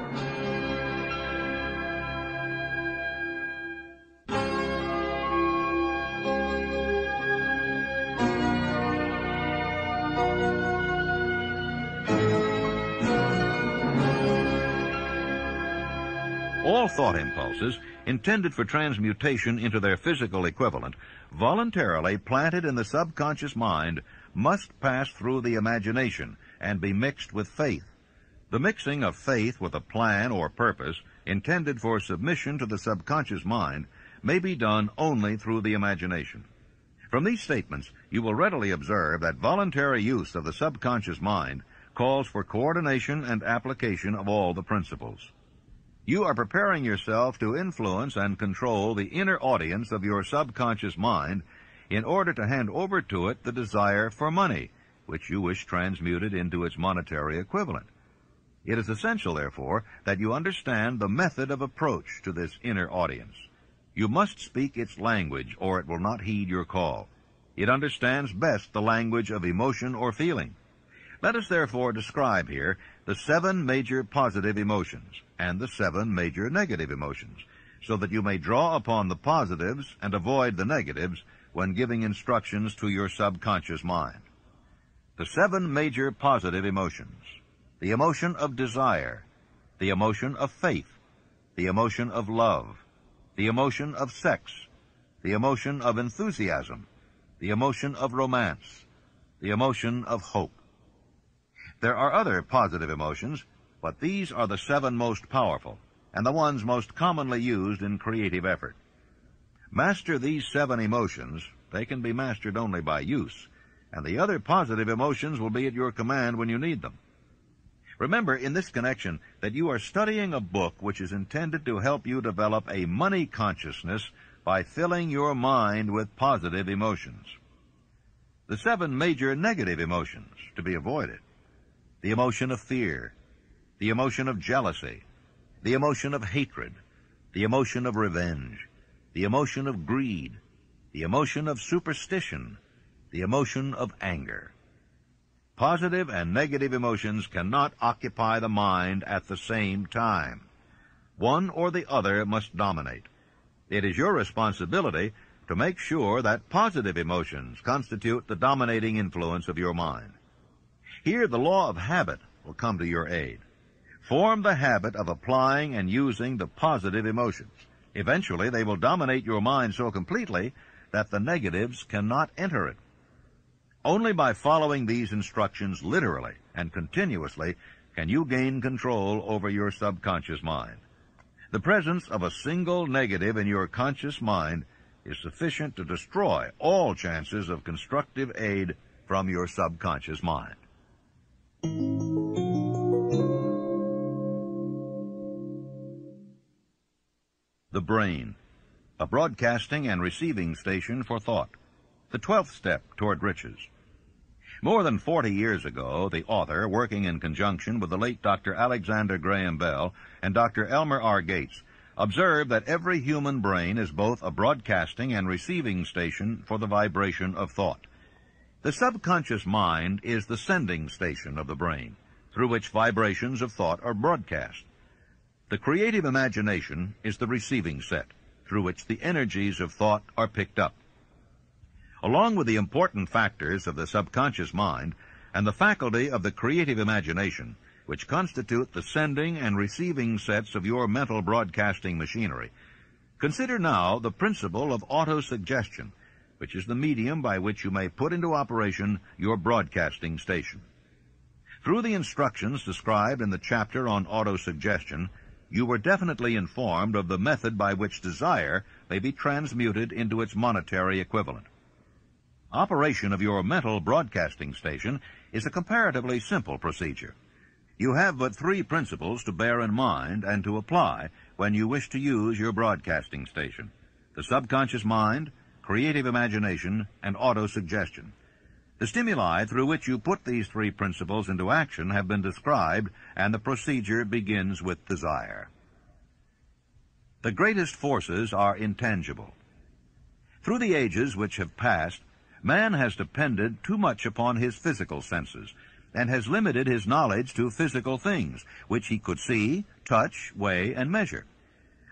All thought impulses, intended for transmutation into their physical equivalent, voluntarily planted in the subconscious mind, must pass through the imagination and be mixed with faith. The mixing of faith with a plan or purpose intended for submission to the subconscious mind may be done only through the imagination. From these statements, you will readily observe that voluntary use of the subconscious mind calls for coordination and application of all the principles. You are preparing yourself to influence and control the inner audience of your subconscious mind in order to hand over to it the desire for money, which you wish transmuted into its monetary equivalent. It is essential, therefore, that you understand the method of approach to this inner audience. You must speak its language, or it will not heed your call. It understands best the language of emotion or feeling. Let us therefore describe here the 7 major positive emotions and the 7 major negative emotions, so that you may draw upon the positives and avoid the negatives when giving instructions to your subconscious mind. The 7 major positive emotions: the emotion of desire, the emotion of faith, the emotion of love, the emotion of sex, the emotion of enthusiasm, the emotion of romance, the emotion of hope. There are other positive emotions, but these are the 7 most powerful and the ones most commonly used in creative effort. Master these 7 emotions. They can be mastered only by use, and the other positive emotions will be at your command when you need them. Remember in this connection that you are studying a book which is intended to help you develop a money consciousness by filling your mind with positive emotions. The 7 major negative emotions to be avoided: the emotion of fear, the emotion of jealousy, the emotion of hatred, the emotion of revenge, the emotion of greed, the emotion of superstition, the emotion of anger. Positive and negative emotions cannot occupy the mind at the same time. One or the other must dominate. It is your responsibility to make sure that positive emotions constitute the dominating influence of your mind. Here the law of habit will come to your aid. Form the habit of applying and using the positive emotions. Eventually they will dominate your mind so completely that the negatives cannot enter it. Only by following these instructions literally and continuously can you gain control over your subconscious mind. The presence of a single negative in your conscious mind is sufficient to destroy all chances of constructive aid from your subconscious mind. The brain, a broadcasting and receiving station for thought. The 12th step toward riches. More than 40 years ago, the author, working in conjunction with the late Dr. Alexander Graham Bell and Dr. Elmer R. Gates, observed that every human brain is both a broadcasting and receiving station for the vibration of thought. The subconscious mind is the sending station of the brain, through which vibrations of thought are broadcast. The creative imagination is the receiving set, through which the energies of thought are picked up. Along with the important factors of the subconscious mind and the faculty of the creative imagination, which constitute the sending and receiving sets of your mental broadcasting machinery, consider now the principle of autosuggestion, which is the medium by which you may put into operation your broadcasting station. Through the instructions described in the chapter on autosuggestion, you were definitely informed of the method by which desire may be transmuted into its monetary equivalent. Operation of your mental broadcasting station is a comparatively simple procedure. You have but 3 principles to bear in mind and to apply when you wish to use your broadcasting station: the subconscious mind, creative imagination, and autosuggestion. The stimuli through which you put these 3 principles into action have been described, and the procedure begins with desire. The greatest forces are intangible. Through the ages which have passed, man has depended too much upon his physical senses, and has limited his knowledge to physical things, which he could see, touch, weigh, and measure.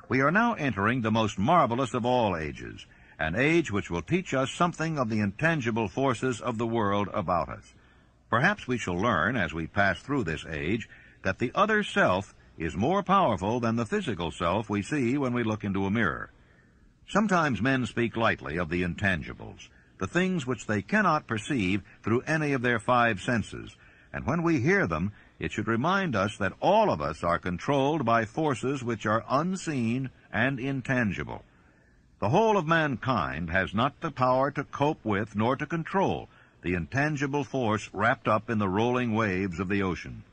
We are now entering the most marvelous of all ages, an age which will teach us something of the intangible forces of the world about us. Perhaps we shall learn, as we pass through this age, that the other self is more powerful than the physical self we see when we look into a mirror. Sometimes men speak lightly of the intangibles, the things which they cannot perceive through any of their 5 senses, and when we hear them, it should remind us that all of us are controlled by forces which are unseen and intangible. The whole of mankind has not the power to cope with nor to control the intangible force wrapped up in the rolling waves of the ocean.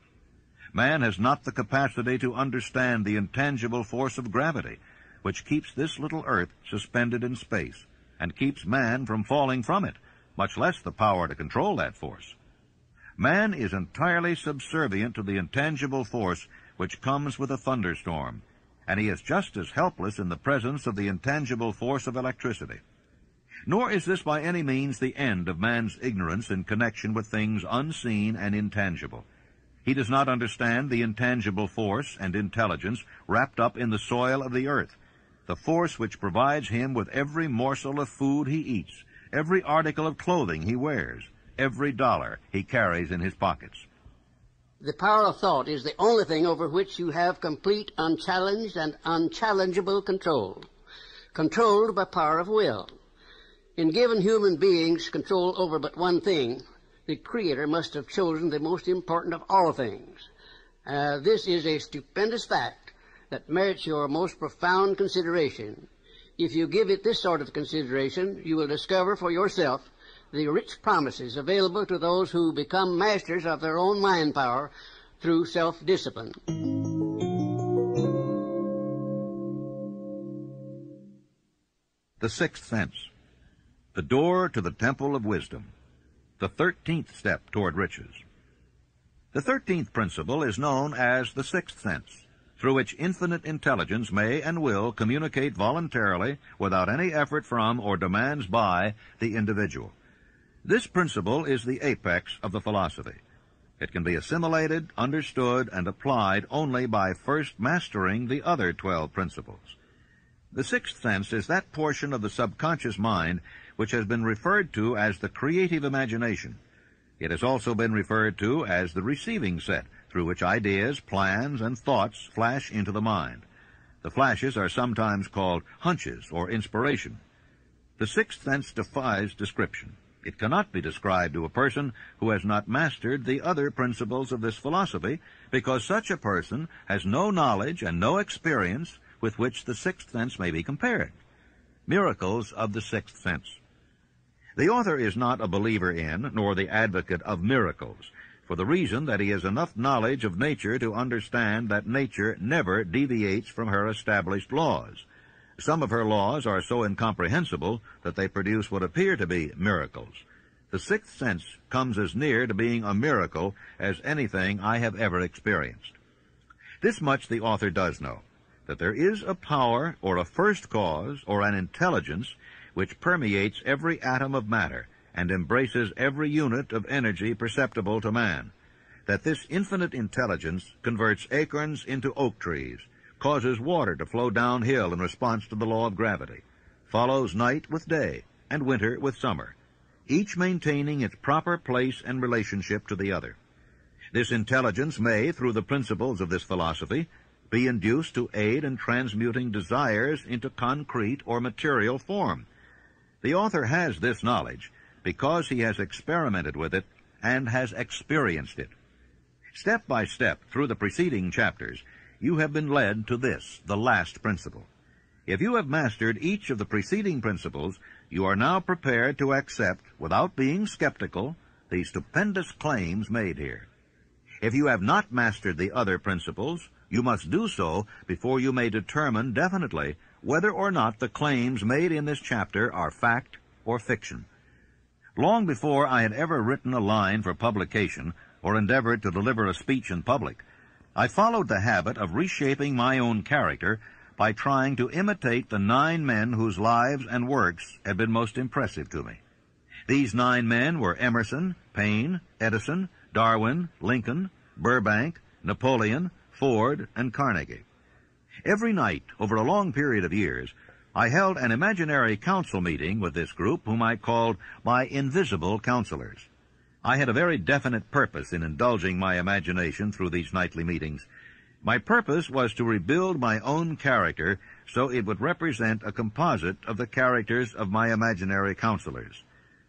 Man has not the capacity to understand the intangible force of gravity, which keeps this little earth suspended in space, and keeps man from falling from it, much less the power to control that force. Man is entirely subservient to the intangible force which comes with a thunderstorm, and he is just as helpless in the presence of the intangible force of electricity. Nor is this by any means the end of man's ignorance in connection with things unseen and intangible. He does not understand the intangible force and intelligence wrapped up in the soil of the earth, the force which provides him with every morsel of food he eats, every article of clothing he wears, every dollar he carries in his pockets. The power of thought is the only thing over which you have complete, unchallenged, and unchallengeable control. Controlled by power of will. In giving human beings control over but one thing, the Creator must have chosen the most important of all things. This is a stupendous fact that merits your most profound consideration. If you give it this sort of consideration, you will discover for yourself the rich promises available to those who become masters of their own mind power through self-discipline. The sixth sense, the door to the temple of wisdom, the 13th step toward riches. The 13th principle is known as the sixth sense, through which infinite intelligence may and will communicate voluntarily without any effort from or demands by the individual. This principle is the apex of the philosophy. It can be assimilated, understood, and applied only by first mastering the other 12 principles. The sixth sense is that portion of the subconscious mind which has been referred to as the creative imagination. It has also been referred to as the receiving set, through which ideas, plans, and thoughts flash into the mind. The flashes are sometimes called hunches or inspiration. The sixth sense defies description. It cannot be described to a person who has not mastered the other principles of this philosophy, because such a person has no knowledge and no experience with which the sixth sense may be compared. Miracles of the sixth sense. The author is not a believer in, nor the advocate of miracles, for the reason that he has enough knowledge of nature to understand that nature never deviates from her established laws. Some of her laws are so incomprehensible that they produce what appear to be miracles. The sixth sense comes as near to being a miracle as anything I have ever experienced. This much the author does know, that there is a power or a first cause or an intelligence which permeates every atom of matter and embraces every unit of energy perceptible to man, that this infinite intelligence converts acorns into oak trees, causes water to flow downhill in response to the law of gravity, follows night with day and winter with summer, each maintaining its proper place and relationship to the other. This intelligence may, through the principles of this philosophy, be induced to aid in transmuting desires into concrete or material form. The author has this knowledge because he has experimented with it and has experienced it. Step by step through the preceding chapters, you have been led to this, the last principle. If you have mastered each of the preceding principles, you are now prepared to accept, without being skeptical, the stupendous claims made here. If you have not mastered the other principles, you must do so before you may determine definitely whether or not the claims made in this chapter are fact or fiction. Long before I had ever written a line for publication or endeavored to deliver a speech in public, I followed the habit of reshaping my own character by trying to imitate the 9 men whose lives and works had been most impressive to me. These 9 men were Emerson, Paine, Edison, Darwin, Lincoln, Burbank, Napoleon, Ford, and Carnegie. Every night, over a long period of years, I held an imaginary council meeting with this group whom I called my invisible counselors. I had a very definite purpose in indulging my imagination through these nightly meetings. My purpose was to rebuild my own character so it would represent a composite of the characters of my imaginary counselors.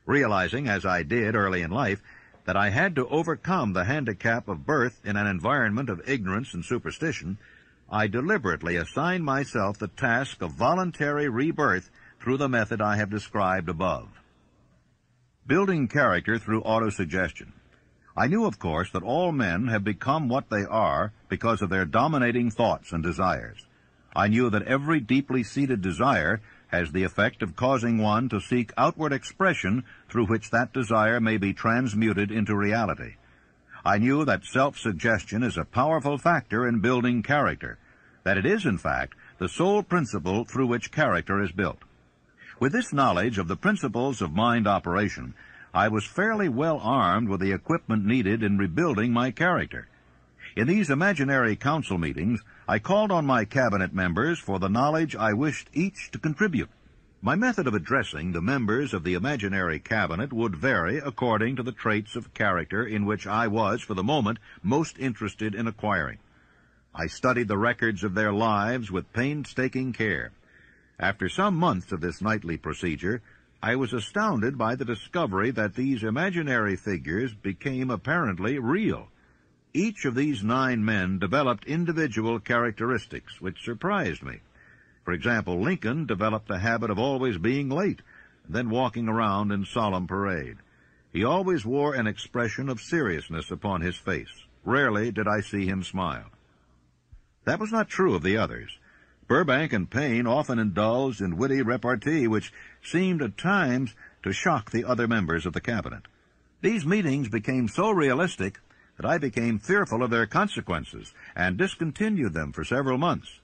Realizing, as I did early in life, that I had to overcome the handicap of birth in an environment of ignorance and superstition, I deliberately assigned myself the task of voluntary rebirth through the method I have described above. Building character through autosuggestion. I knew, of course, that all men have become what they are because of their dominating thoughts and desires. I knew that every deeply seated desire has the effect of causing one to seek outward expression through which that desire may be transmuted into reality. I knew that self-suggestion is a powerful factor in building character, that it is, in fact, the sole principle through which character is built. With this knowledge of the principles of mind operation, I was fairly well armed with the equipment needed in rebuilding my character. In these imaginary council meetings, I called on my cabinet members for the knowledge I wished each to contribute. My method of addressing the members of the imaginary cabinet would vary according to the traits of character in which I was, for the moment, most interested in acquiring. I studied the records of their lives with painstaking care. After some months of this nightly procedure, I was astounded by the discovery that these imaginary figures became apparently real. Each of these 9 men developed individual characteristics which surprised me. For example, Lincoln developed the habit of always being late, then walking around in solemn parade. He always wore an expression of seriousness upon his face. Rarely did I see him smile. That was not true of the others. Burbank and Payne often indulged in witty repartee which seemed at times to shock the other members of the cabinet. These meetings became so realistic that I became fearful of their consequences and discontinued them for several months.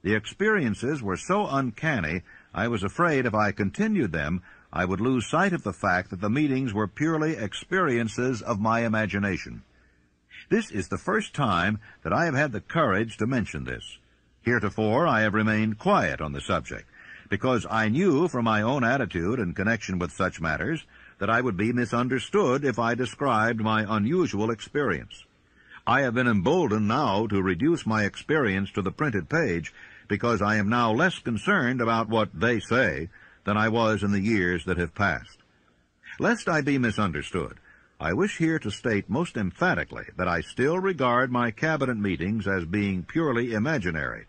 The experiences were so uncanny, I was afraid if I continued them, I would lose sight of the fact that the meetings were purely experiences of my imagination. This is the first time that I have had the courage to mention this. Heretofore, I have remained quiet on the subject, because I knew from my own attitude in connection with such matters that I would be misunderstood if I described my unusual experience. I have been emboldened now to reduce my experience to the printed page, because I am now less concerned about what they say than I was in the years that have passed. Lest I be misunderstood, I wish here to state most emphatically that I still regard my cabinet meetings as being purely imaginary,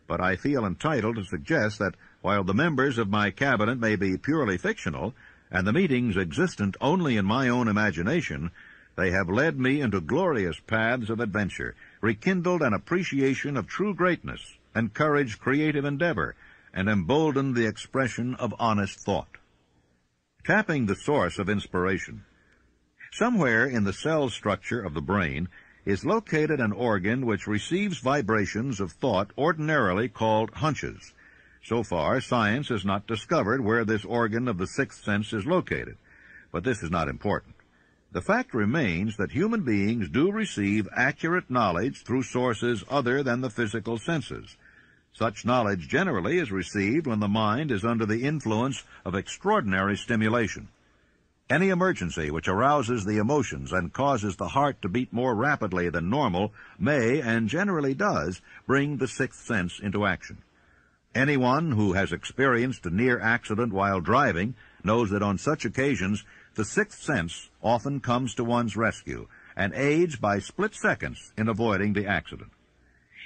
but I feel entitled to suggest that while the members of my cabinet may be purely fictional, and the meetings existent only in my own imagination, they have led me into glorious paths of adventure, rekindled an appreciation of true greatness, encouraged creative endeavor, and emboldened the expression of honest thought. Tapping the source of inspiration. Somewhere in the cell structure of the brain is located an organ which receives vibrations of thought ordinarily called hunches. So far, science has not discovered where this organ of the sixth sense is located, but this is not important. The fact remains that human beings do receive accurate knowledge through sources other than the physical senses. Such knowledge generally is received when the mind is under the influence of extraordinary stimulation. Any emergency which arouses the emotions and causes the heart to beat more rapidly than normal may, and generally does, bring the sixth sense into action. Anyone who has experienced a near accident while driving knows that on such occasions the sixth sense often comes to one's rescue and aids by split seconds in avoiding the accident.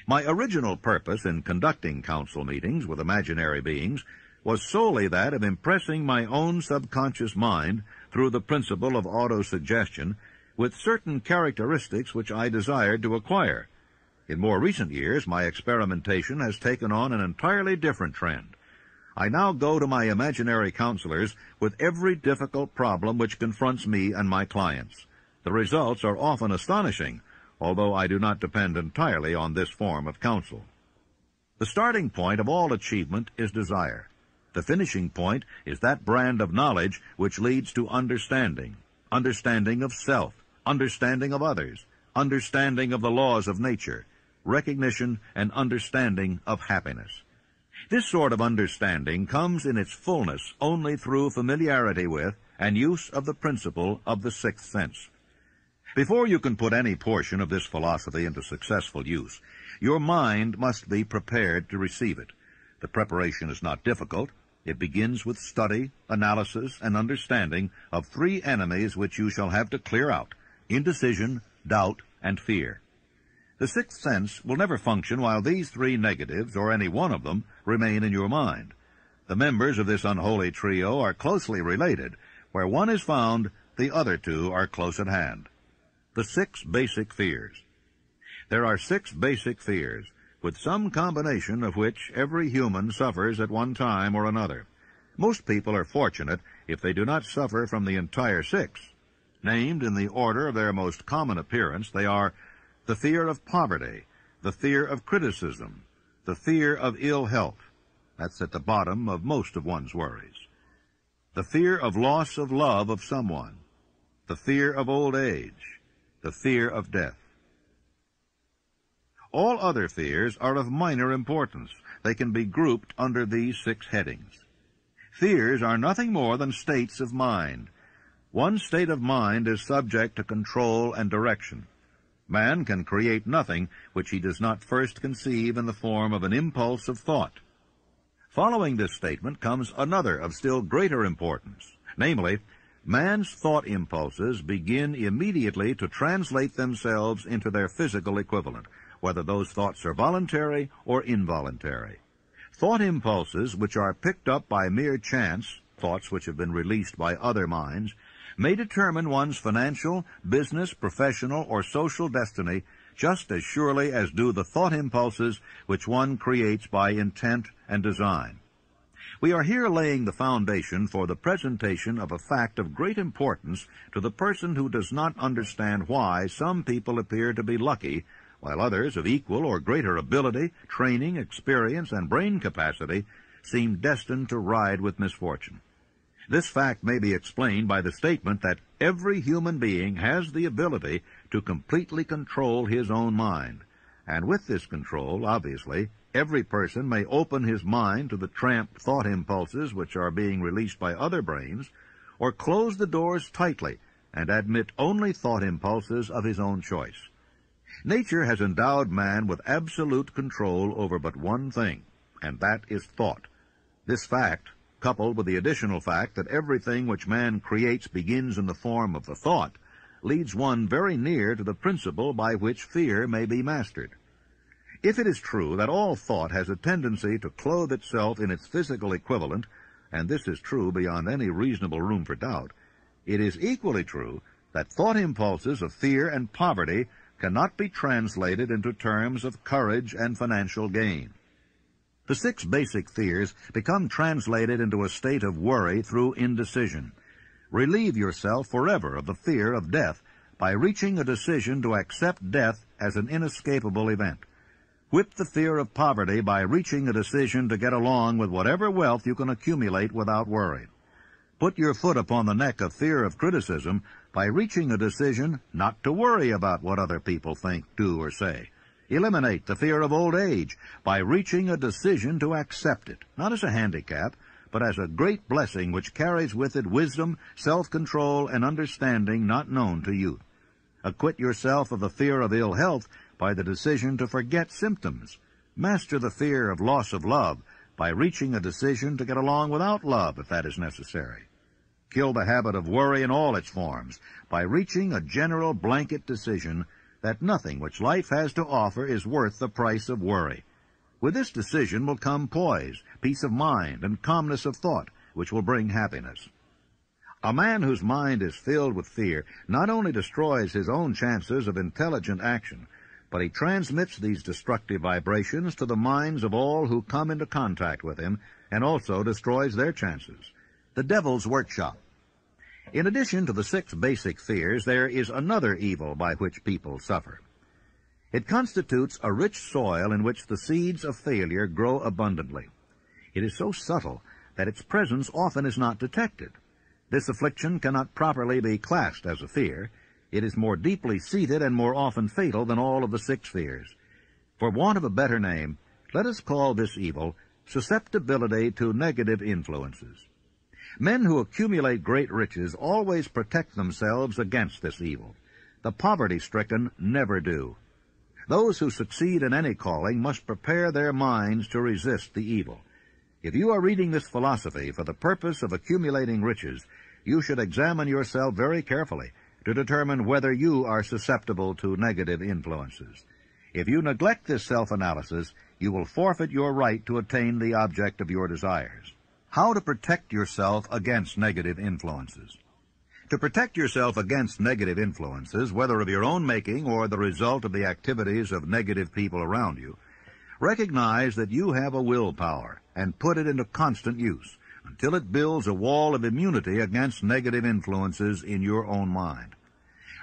My original purpose in conducting council meetings with imaginary beings was solely that of impressing my own subconscious mind through the principle of autosuggestion with certain characteristics which I desired to acquire. In more recent years, my experimentation has taken on an entirely different trend. I now go to my imaginary counselors with every difficult problem which confronts me and my clients. The results are often astonishing, although I do not depend entirely on this form of counsel. The starting point of all achievement is desire. The finishing point is that brand of knowledge which leads to understanding, understanding of self, understanding of others, understanding of the laws of nature, recognition and understanding of happiness. This sort of understanding comes in its fullness only through familiarity with and use of the principle of the sixth sense. Before you can put any portion of this philosophy into successful use, your mind must be prepared to receive it. The preparation is not difficult. It begins with study, analysis, and understanding of three enemies which you shall have to clear out: indecision, doubt, and fear. The sixth sense will never function while these three negatives, or any one of them, remain in your mind. The members of this unholy trio are closely related. Where one is found, the other two are close at hand. The 6 basic fears. There are 6 basic fears, with some combination of which every human suffers at one time or another. Most people are fortunate if they do not suffer from the entire 6. Named in the order of their most common appearance, they are the fear of poverty, the fear of criticism, the fear of ill health. That's at the bottom of most of one's worries. The fear of loss of love of someone, the fear of old age, the fear of death. All other fears are of minor importance. They can be grouped under these 6 headings. Fears are nothing more than states of mind. One state of mind is subject to control and direction. Man can create nothing which he does not first conceive in the form of an impulse of thought. Following this statement comes another of still greater importance, namely, man's thought impulses begin immediately to translate themselves into their physical equivalent, whether those thoughts are voluntary or involuntary. Thought impulses which are picked up by mere chance, thoughts which have been released by other minds, may determine one's financial, business, professional, or social destiny just as surely as do the thought impulses which one creates by intent and design. We are here laying the foundation for the presentation of a fact of great importance to the person who does not understand why some people appear to be lucky, while others of equal or greater ability, training, experience, and brain capacity seem destined to ride with misfortune. This fact may be explained by the statement that every human being has the ability to completely control his own mind, and with this control, obviously, every person may open his mind to the tramped thought impulses which are being released by other brains, or close the doors tightly and admit only thought impulses of his own choice. Nature has endowed man with absolute control over but one thing, and that is thought. This fact, coupled with the additional fact that everything which man creates begins in the form of the thought, leads one very near to the principle by which fear may be mastered. If it is true that all thought has a tendency to clothe itself in its physical equivalent, and this is true beyond any reasonable room for doubt, it is equally true that thought impulses of fear and poverty cannot be translated into terms of courage and financial gain. The 6 basic fears become translated into a state of worry through indecision. Relieve yourself forever of the fear of death by reaching a decision to accept death as an inescapable event. Whip the fear of poverty by reaching a decision to get along with whatever wealth you can accumulate without worry. Put your foot upon the neck of fear of criticism by reaching a decision not to worry about what other people think, do, or say. Eliminate the fear of old age by reaching a decision to accept it, not as a handicap, but as a great blessing which carries with it wisdom, self-control, and understanding not known to youth. Acquit yourself of the fear of ill health by the decision to forget symptoms. Master the fear of loss of love by reaching a decision to get along without love if that is necessary. Kill the habit of worry in all its forms by reaching a general blanket decision that nothing which life has to offer is worth the price of worry. With this decision will come poise, peace of mind, and calmness of thought, which will bring happiness. A man whose mind is filled with fear not only destroys his own chances of intelligent action, but he transmits these destructive vibrations to the minds of all who come into contact with him, and also destroys their chances. The devil's workshop. In addition to the 6 basic fears, there is another evil by which people suffer. It constitutes a rich soil in which the seeds of failure grow abundantly. It is so subtle that its presence often is not detected. This affliction cannot properly be classed as a fear. It is more deeply seated and more often fatal than all of the 6 fears. For want of a better name, let us call this evil susceptibility to negative influences. Men who accumulate great riches always protect themselves against this evil. The poverty-stricken never do. Those who succeed in any calling must prepare their minds to resist the evil. If you are reading this philosophy for the purpose of accumulating riches, you should examine yourself very carefully to determine whether you are susceptible to negative influences. If you neglect this self-analysis, you will forfeit your right to attain the object of your desires. How to protect yourself against negative influences. To protect yourself against negative influences, whether of your own making or the result of the activities of negative people around you, recognize that you have a willpower and put it into constant use until it builds a wall of immunity against negative influences in your own mind.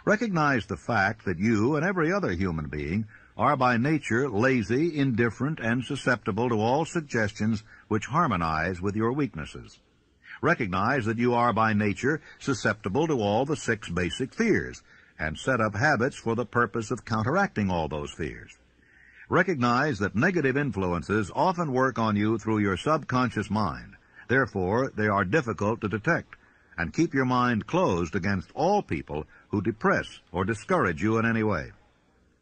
Recognize the fact that you and every other human being are by nature lazy, indifferent, and susceptible to all suggestions which harmonize with your weaknesses. Recognize that you are by nature susceptible to all the 6 basic fears, and set up habits for the purpose of counteracting all those fears. Recognize that negative influences often work on you through your subconscious mind. Therefore, they are difficult to detect, and keep your mind closed against all people who depress or discourage you in any way.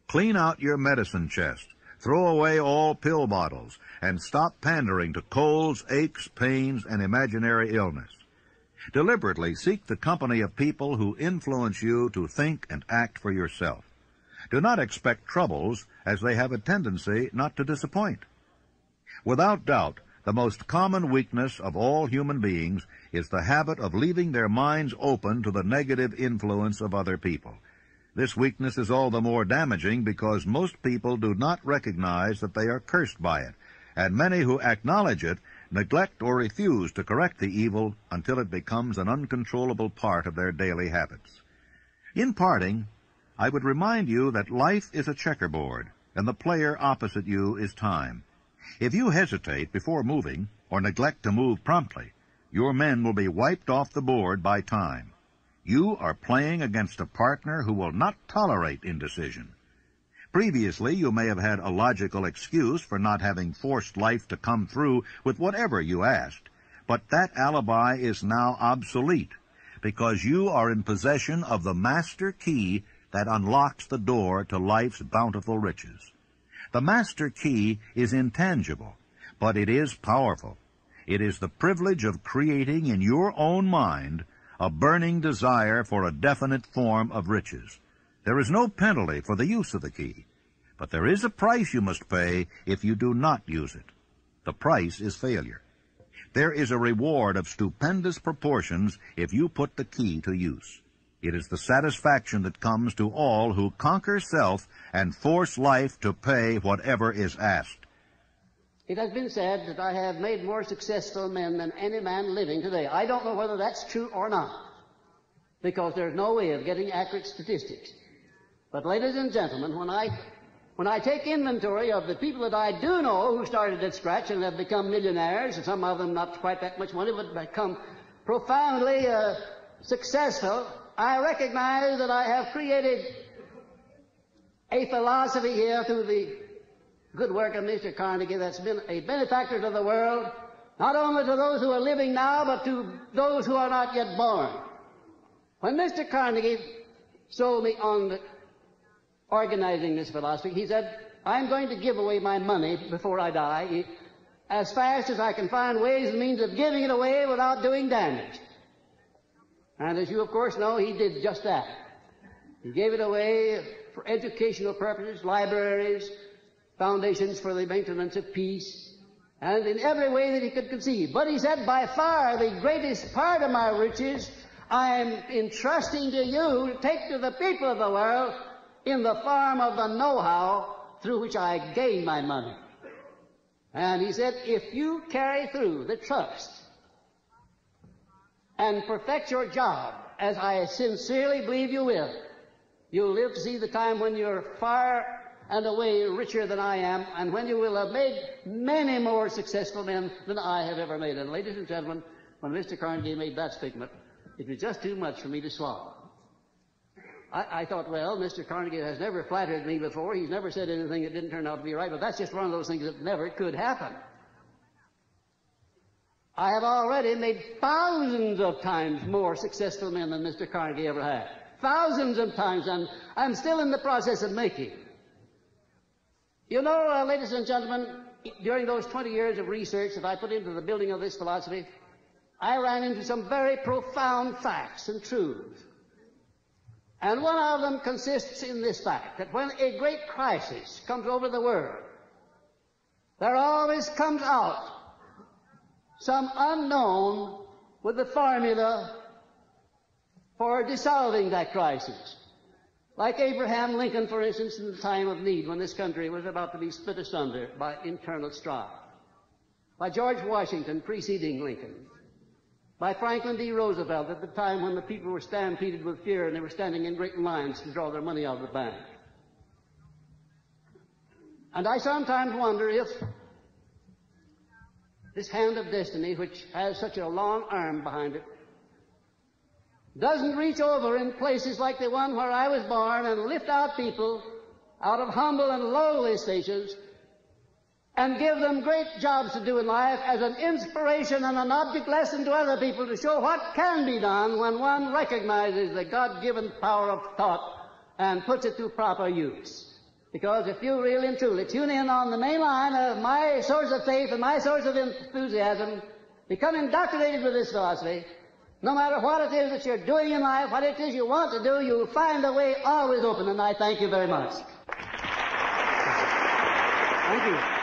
Clean out your medicine chest, throw away all pill bottles, and stop pandering to colds, aches, pains, and imaginary illness. Deliberately seek the company of people who influence you to think and act for yourself. Do not expect troubles, as they have a tendency not to disappoint. Without doubt, The most common weakness of all human beings is the habit of leaving their minds open to the negative influence of other people. This weakness is all the more damaging because most people do not recognize that they are cursed by it, and many who acknowledge it neglect or refuse to correct the evil until it becomes an uncontrollable part of their daily habits. In parting, I would remind you that life is a checkerboard, and the player opposite you is time. If you hesitate before moving, or neglect to move promptly, your men will be wiped off the board by time. You are playing against a partner who will not tolerate indecision. Previously, you may have had a logical excuse for not having forced life to come through with whatever you asked, but that alibi is now obsolete because you are in possession of the master key that unlocks the door to life's bountiful riches. The master key is intangible, but it is powerful. It is the privilege of creating in your own mind a burning desire for a definite form of riches. There is no penalty for the use of the key, but there is a price you must pay if you do not use it. The price is failure. There is a reward of stupendous proportions if you put the key to use. It is the satisfaction that comes to all who conquer self and force life to pay whatever is asked. It has been said that I have made more successful men than any man living today. I don't know whether that's true or not, because there's no way of getting accurate statistics. But ladies and gentlemen, when I take inventory of the people that I do know who started at scratch and have become millionaires, and some of them not quite that much money, but become profoundly successful, I recognize that I have created a philosophy here through the good work of Mr. Carnegie that's been a benefactor to the world, not only to those who are living now, but to those who are not yet born. When Mr. Carnegie sold me on organizing this philosophy, he said, I'm going to give away my money before I die as fast as I can find ways and means of giving it away without doing damage. And as you, of course, know, he did just that. He gave it away for educational purposes, libraries, foundations for the maintenance of peace, and in every way that he could conceive. But he said, by far the greatest part of my riches I am entrusting to you to take to the people of the world in the form of the know-how through which I gain my money. And he said, if you carry through the trust and perfect your job, as I sincerely believe you will, you'll live to see the time when you're far and away richer than I am, and when you will have made many more successful men than I have ever made. And ladies and gentlemen, when Mr. Carnegie made that statement, it was just too much for me to swallow. I thought, well, Mr. Carnegie has never flattered me before. He's never said anything that didn't turn out to be right, but that's just one of those things that never could happen. I have already made thousands of times more successful men than Mr. Carnegie ever had. Thousands of times, and I'm still in the process of making. You know, ladies and gentlemen, during those 20 years of research that I put into the building of this philosophy, I ran into some very profound facts and truths. And one of them consists in this fact, that when a great crisis comes over the world, there always comes out some unknown with the formula for dissolving that crisis. Like Abraham Lincoln, for instance, in the time of need, when this country was about to be split asunder by internal strife. By George Washington preceding Lincoln. By Franklin D. Roosevelt at the time when the people were stampeded with fear and they were standing in great lines to draw their money out of the bank. And I sometimes wonder if this hand of destiny, which has such a long arm behind it, doesn't reach over in places like the one where I was born and lift out people out of humble and lowly stations and give them great jobs to do in life as an inspiration and an object lesson to other people to show what can be done when one recognizes the God-given power of thought and puts it to proper use. Because if you really and truly tune in on the main line of my source of faith and my source of enthusiasm, become indoctrinated with this philosophy, no matter what it is that you're doing in life, what it is you want to do, you'll find the way always open, and I thank you very much. Thank you.